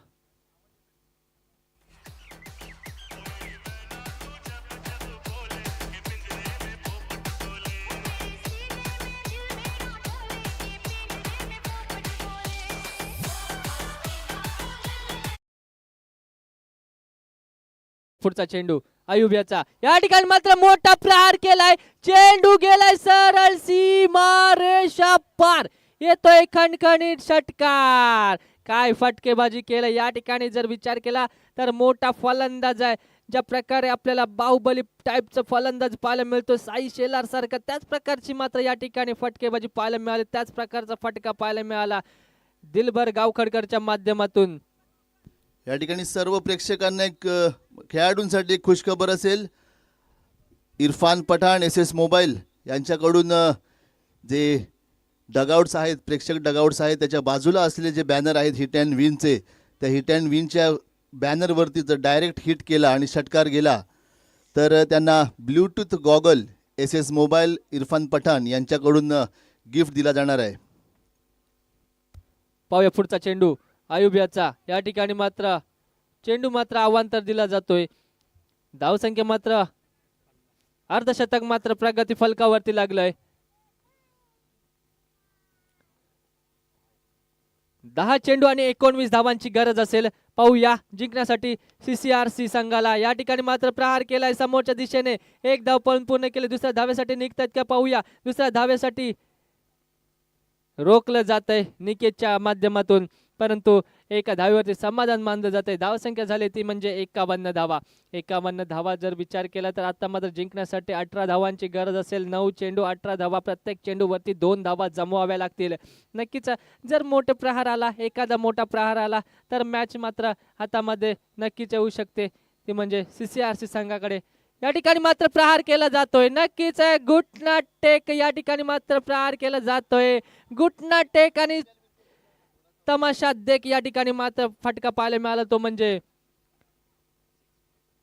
पुढचा चेंडू आयुब याचा. या ठिकाणी मात्र मोठा प्रहार केलाय. चेंडू गेलाय सरळ सीमा रेषा पार. येतोय खणखणीत षटकार. काय फटकेबाजी केलं या ठिकाणी. जर विचार केला तर मोठा फलंदाज आहे. ज्या प्रकारे आपल्याला बाहुबली टाईपचा फलंदाज पाहायला मिळतो साई शेलार सारखा, त्याच प्रकारची मात्र या ठिकाणी फटकेबाजी पाहायला मिळाली. त्याच प्रकारचा फटका पाहायला मिळाला दिलबर गावखडकरच्या माध्यमातून. या ठिकाणी सर्व प्रेक्षकांना एक खेळाडूंसाठी एक खुशखबर असेल. इरफान पठाण SS मोबाईल यांच्याकडून जे डगआउट्स आहेत, प्रेक्षक डगआउट्स आहेत, त्याच्या बाजूला असलेले जे बॅनर आहेत हिट अँड विनचे, त्या हिट अँड विनच्या बॅनरवरती जर डायरेक्ट हिट केला आणि षटकार गेला तर त्यांना Bluetooth goggle SS mobile Irfan Pathan यांच्याकडून गिफ्ट दिला जाणार आहे. पाहूया पुढचा चेंडू आयुब याचा. या ठिकाणी मात्र चेंडू मात्र अवांतर दिला जातोय. धावसंख्या मात्र अर्धशतक मात्र प्रगती फलकावरती लागलंय. 10 चेंडू आणि 19 धावांची गरज असेल. पाहूया जिंकण्यासाठी CCRC संघाला. या ठिकाणी मात्र प्रहार केलाय समोरच्या दिशेने. एक धाव पळून पूर्ण केले. दुसऱ्या धावेसाठी निघतात का पाहूया. दुसऱ्या धावेसाठी रोखलं जातंय निकेतच्या माध्यमातून, परंतु एका धावेवरती समाधान मानलं जाते. धावसंख्या झाली ती म्हणजे 51 धावा. 51 धावा जर विचार केला तर आता मात्र जिंकण्यासाठी 18 धावांची गरज असेल. 9 चेंडू 18 धावा. प्रत्येक चेंडूवरती 2 धावा जमवाव्या लागतील. नक्कीच जर मोठे प्रहार आला, एखादा मोठा प्रहार आला तर मॅच मात्र हातामध्ये नक्कीच येऊ शकते, ती म्हणजे CCRC संघाकडे. या ठिकाणी मात्र प्रहार केला जातोय. नक्कीच घुटना टेक या ठिकाणी मात्र प्रहार केला जातोय. घुटना टेक आणि तमाशा देख या ठिकाणी मात्र फटका पाहायला मिळाला, तो म्हणजे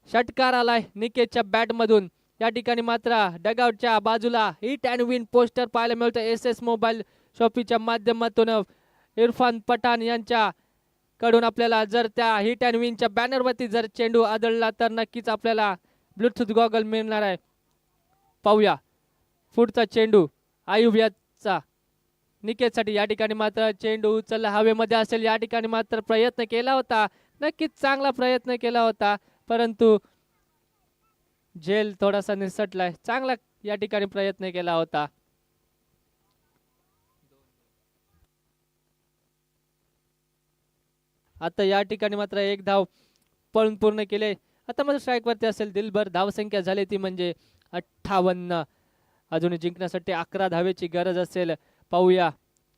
षटकार आलाय निकेतच्या बॅट मधून. या ठिकाणी मात्र डगआउटच्या बाजूला हिट अँड विन पोस्टर पाहायला मिळतं SS मोबाईल शॉपीच्या माध्यमातून. इरफान पठाण यांच्या कडून आपल्याला जर त्या हिट अँड विनच्या बॅनरवरती जर चेंडू आदळला तर नक्कीच आपल्याला ब्लूटूथ गॉगल मिळणार आहे. पाहूया पुढचा चेंडू आयुब याचा निकेतसाठी. या ठिकाणी मात्र चेंडू उचलला हवेमध्ये असेल. या ठिकाणी मात्र प्रयत्न केला होता, नक्कीच चांगला प्रयत्न केला होता, परंतु झेल थोडासा निसटलाय. चांगला या ठिकाणी प्रयत्न केला होता. आता या ठिकाणी मात्र एक धाव पळून पूर्ण केले. आता मात्र स्ट्राईक वरती असेल दिलबर. धावसंख्या झाली ती म्हणजे 58. अजून जिंकण्यासाठी 11 धावेची गरज असेल. पाहूया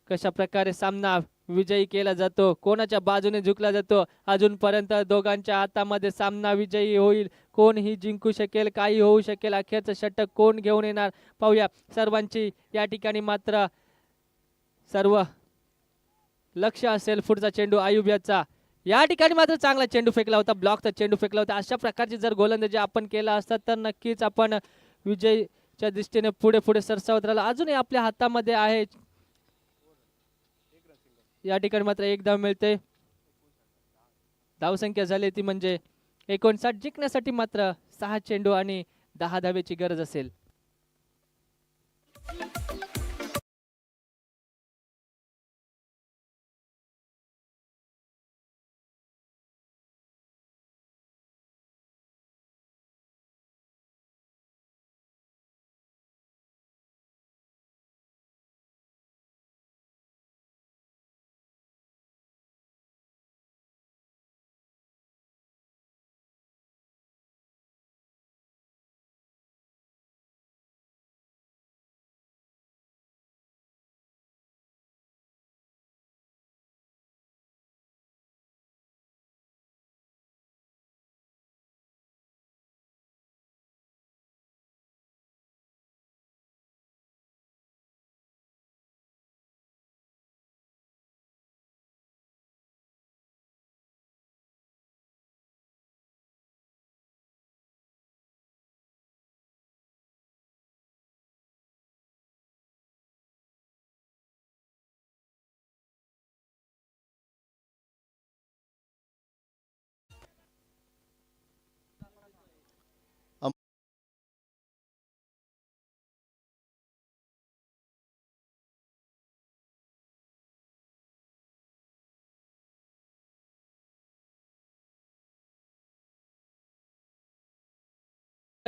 कशा प्रकारे सामना विजयी केला जातो, कोणाच्या बाजूने झुकला जातो. अजूनपर्यंत दोघांच्या हातामध्ये सामना विजयी होईल. कोणही जिंकू शकेल, काही होऊ शकेल. अखेरचं षटक कोण घेऊन येणार पाहूया. सर्वांची या ठिकाणी मात्र सर्व लक्ष असेल. पुढचा चेंडू आयुब याचा. या ठिकाणी मात्र चांगला चेंडू फेकला होता, ब्लॉकचा चेंडू फेकला होता. अशा प्रकारची जर गोलंदाजी आपण केला असता तर नक्कीच आपण विजयच्या दृष्टीने पुढे पुढे सरसावत राहिला. अजूनही आपल्या हातामध्ये आहे. या ठिकाणी मात्र एक धाव मिळते. धावसंख्या झाली ती म्हणजे 59. जिंकण्यासाठी मात्र 6 चेंडू आणि 10 धावेची गरज असेल.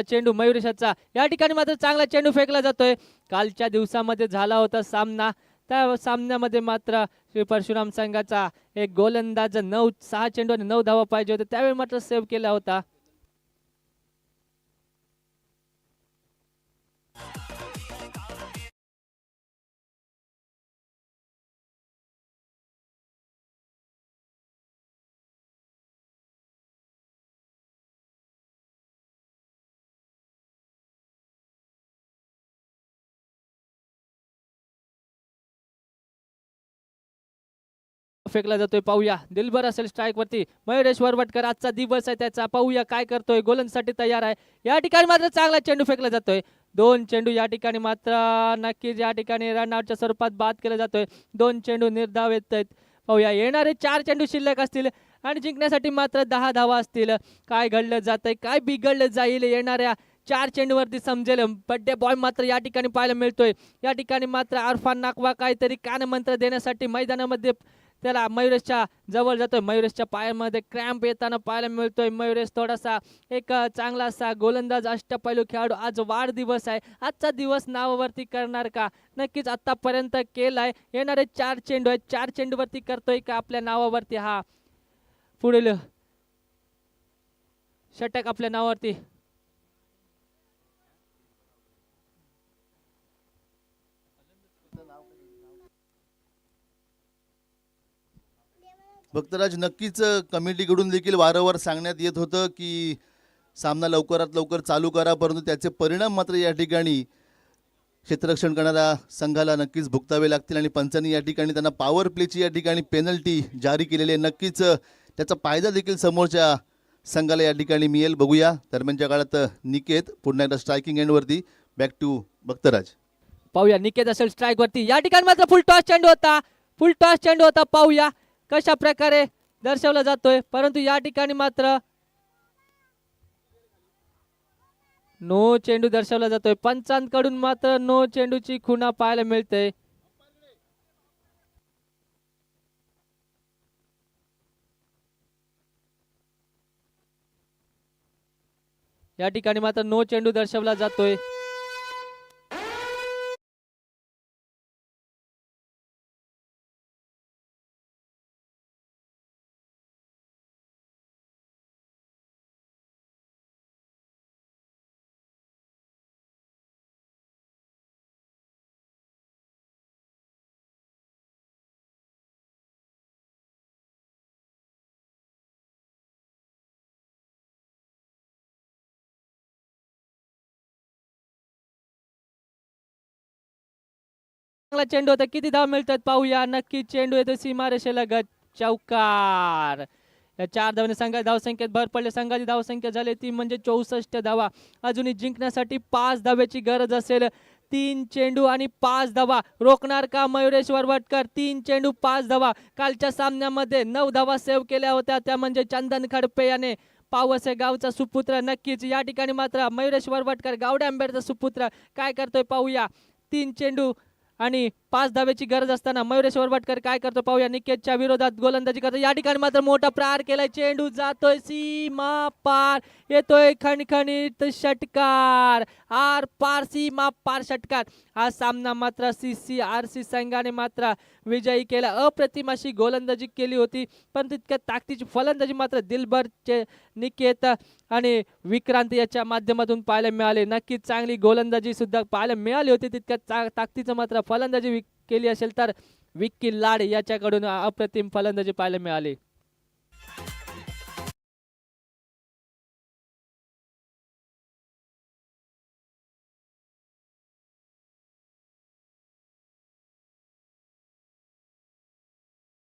चेंडू मयुरेशाचा, या ठिकाणी मात्र चांगला चेंडू फेकला जातोय. कालच्या दिवसामध्ये झाला होता सामना, त्या सामन्यामध्ये मात्र श्री परशुराम संघाचा एक गोलंदाज 6 चेंडू आणि 9 धावा पाहिजे होते, त्यावेळी मात्र सेव्ह केला होता. फेकला जातोय, पाहूया. दिलबर असेल स्ट्राईक वरती, मयुरेश वरवटकर आजचा दिवस आहे त्याचा, पाहूया काय करतोय. गोलंदाजीसाठी तयार आहे. या ठिकाणी मात्र चांगला चेंडू फेकला जातोय. 2 चेंडू या ठिकाणी मात्र नक्कीच या ठिकाणी रनआउटच्या स्वरूपात बाद केला जातोय. 2 चेंडू निर्धाव येत आहेत. पाहूया, येणारे 4 चेंडू शिल्लक असतील आणि जिंकण्यासाठी मात्र 10 धावा असतील. काय घडलं जातंय, काय बिघडलं जाईल येणाऱ्या 4 चेंडूवरती समजेल. बड्डे बॉय मात्र या ठिकाणी पाहायला मिळतोय. या ठिकाणी मात्र अरफान नाकवा काहीतरी कानमंत्र देण्यासाठी मैदानामध्ये त्याला मयुरेशच्या जवळ जातोय. मयुरेशच्या पायामध्ये क्रॅम्प येताना पाहायला मिळतोय. मयुरेश थोडासा एक चांगला असा गोलंदाज, अष्टपैलू खेळाडू. आज वाढदिवस आहे, आजचा दिवस नावावरती करणार का? नक्कीच आतापर्यंत केलाय. येणारे 4 चेंडू आहेत, 4 चेंडूवरती करतोय का आपल्या नावावरती हा पुढील षटक आपल्या नावावरती? भक्तराज, नक्कीच कमिटीकडून देखील वारंवार सांगण्यात येत होतं की सामना लवकरात लवकर चालू करा, परंतु त्याचे परिणाम मात्र या ठिकाणी क्षेत्ररक्षण करणाऱ्या संघाला नक्कीच भुगतावे लागतील आणि पंचांनी या ठिकाणी त्यांना पॉवर प्लेची या ठिकाणी पेनल्टी जारी केलेली आहे. नक्कीच त्याचा फायदा देखील समोरच्या संघाला या ठिकाणी मिळेल. बघूया. दरम्यानच्या काळात निकेत पुन्हा एकदा स्ट्रायकिंग एंडवरती. Back to Bhaktaraj. पाहूया, निकेत असेल स्ट्राईक वरती. या ठिकाणी मात्र फुल टॉस चेंडू होता, फुल टॉस चेंडू होता. पाहूया कशा प्रकारे दर्शवला जातोय, परंतु या ठिकाणी मात्र नो चेंडू दर्शवला जातोय. पंचांकडून मात्र नो चेंडूची खुणा पाहायला मिळते. या ठिकाणी मात्र नो चेंडू दर्शवला जातोय. चांगला चेंडू होता, किती धाव मिळतात पाहूया. नक्की चेंडू येतो सीमारेषेलगत, चौकार. या 4 धावांनी संघाची धावसंख्येत भर पडली. संघाची धावसंख्या झाली ती म्हणजे 64 धावा. अजूनही जिंकण्यासाठी 5 धाव्याची गरज असेल. 3 चेंडू आणि 5 धावा रोखणार का मयुरेश वरवटकर? 3 चेंडू 5 धावा. कालच्या सामन्यामध्ये 9 धावा सेव्ह केल्या होत्या, त्या म्हणजे चंदन खडपे याने, पावस गावचा सुपुत्र. नक्कीच या ठिकाणी मात्र मयुरेश वरवटकर, गावडे आंबेडचा सुपुत्र, काय करतोय पाहूया. 3 चेंडू आणि 5 धाव्याची गरज असताना मयुरेश वरवटकर काय करतो पाहूया. निकेतच्या विरोधात गोलंदाजी करतो. या ठिकाणी मात्र मोठा प्रहार केलाय. चेंडू जातोय सीमा पार, येतोय खणखणीत षटकार, आर पार सीमा पार षटकार. हा सामना मात्र CCRC संघाने मात्र विजयी केला. अप्रतिम अशी गोलंदाजी केली होती, पण तितक्या ताकदीची फलंदाजी मात्र दिलबर, निकेत आणि विक्रांत याच्या माध्यमातून पाहायला मिळाले. नक्कीच चांगली गोलंदाजी सुद्धा पाहायला मिळाली होती. तितक्या ताकदीचं मात्र फलंदाजी केली असेल तर विक्की लाड याच्याकडून अप्रतिम फलंदाजी पाहायला मिळाली.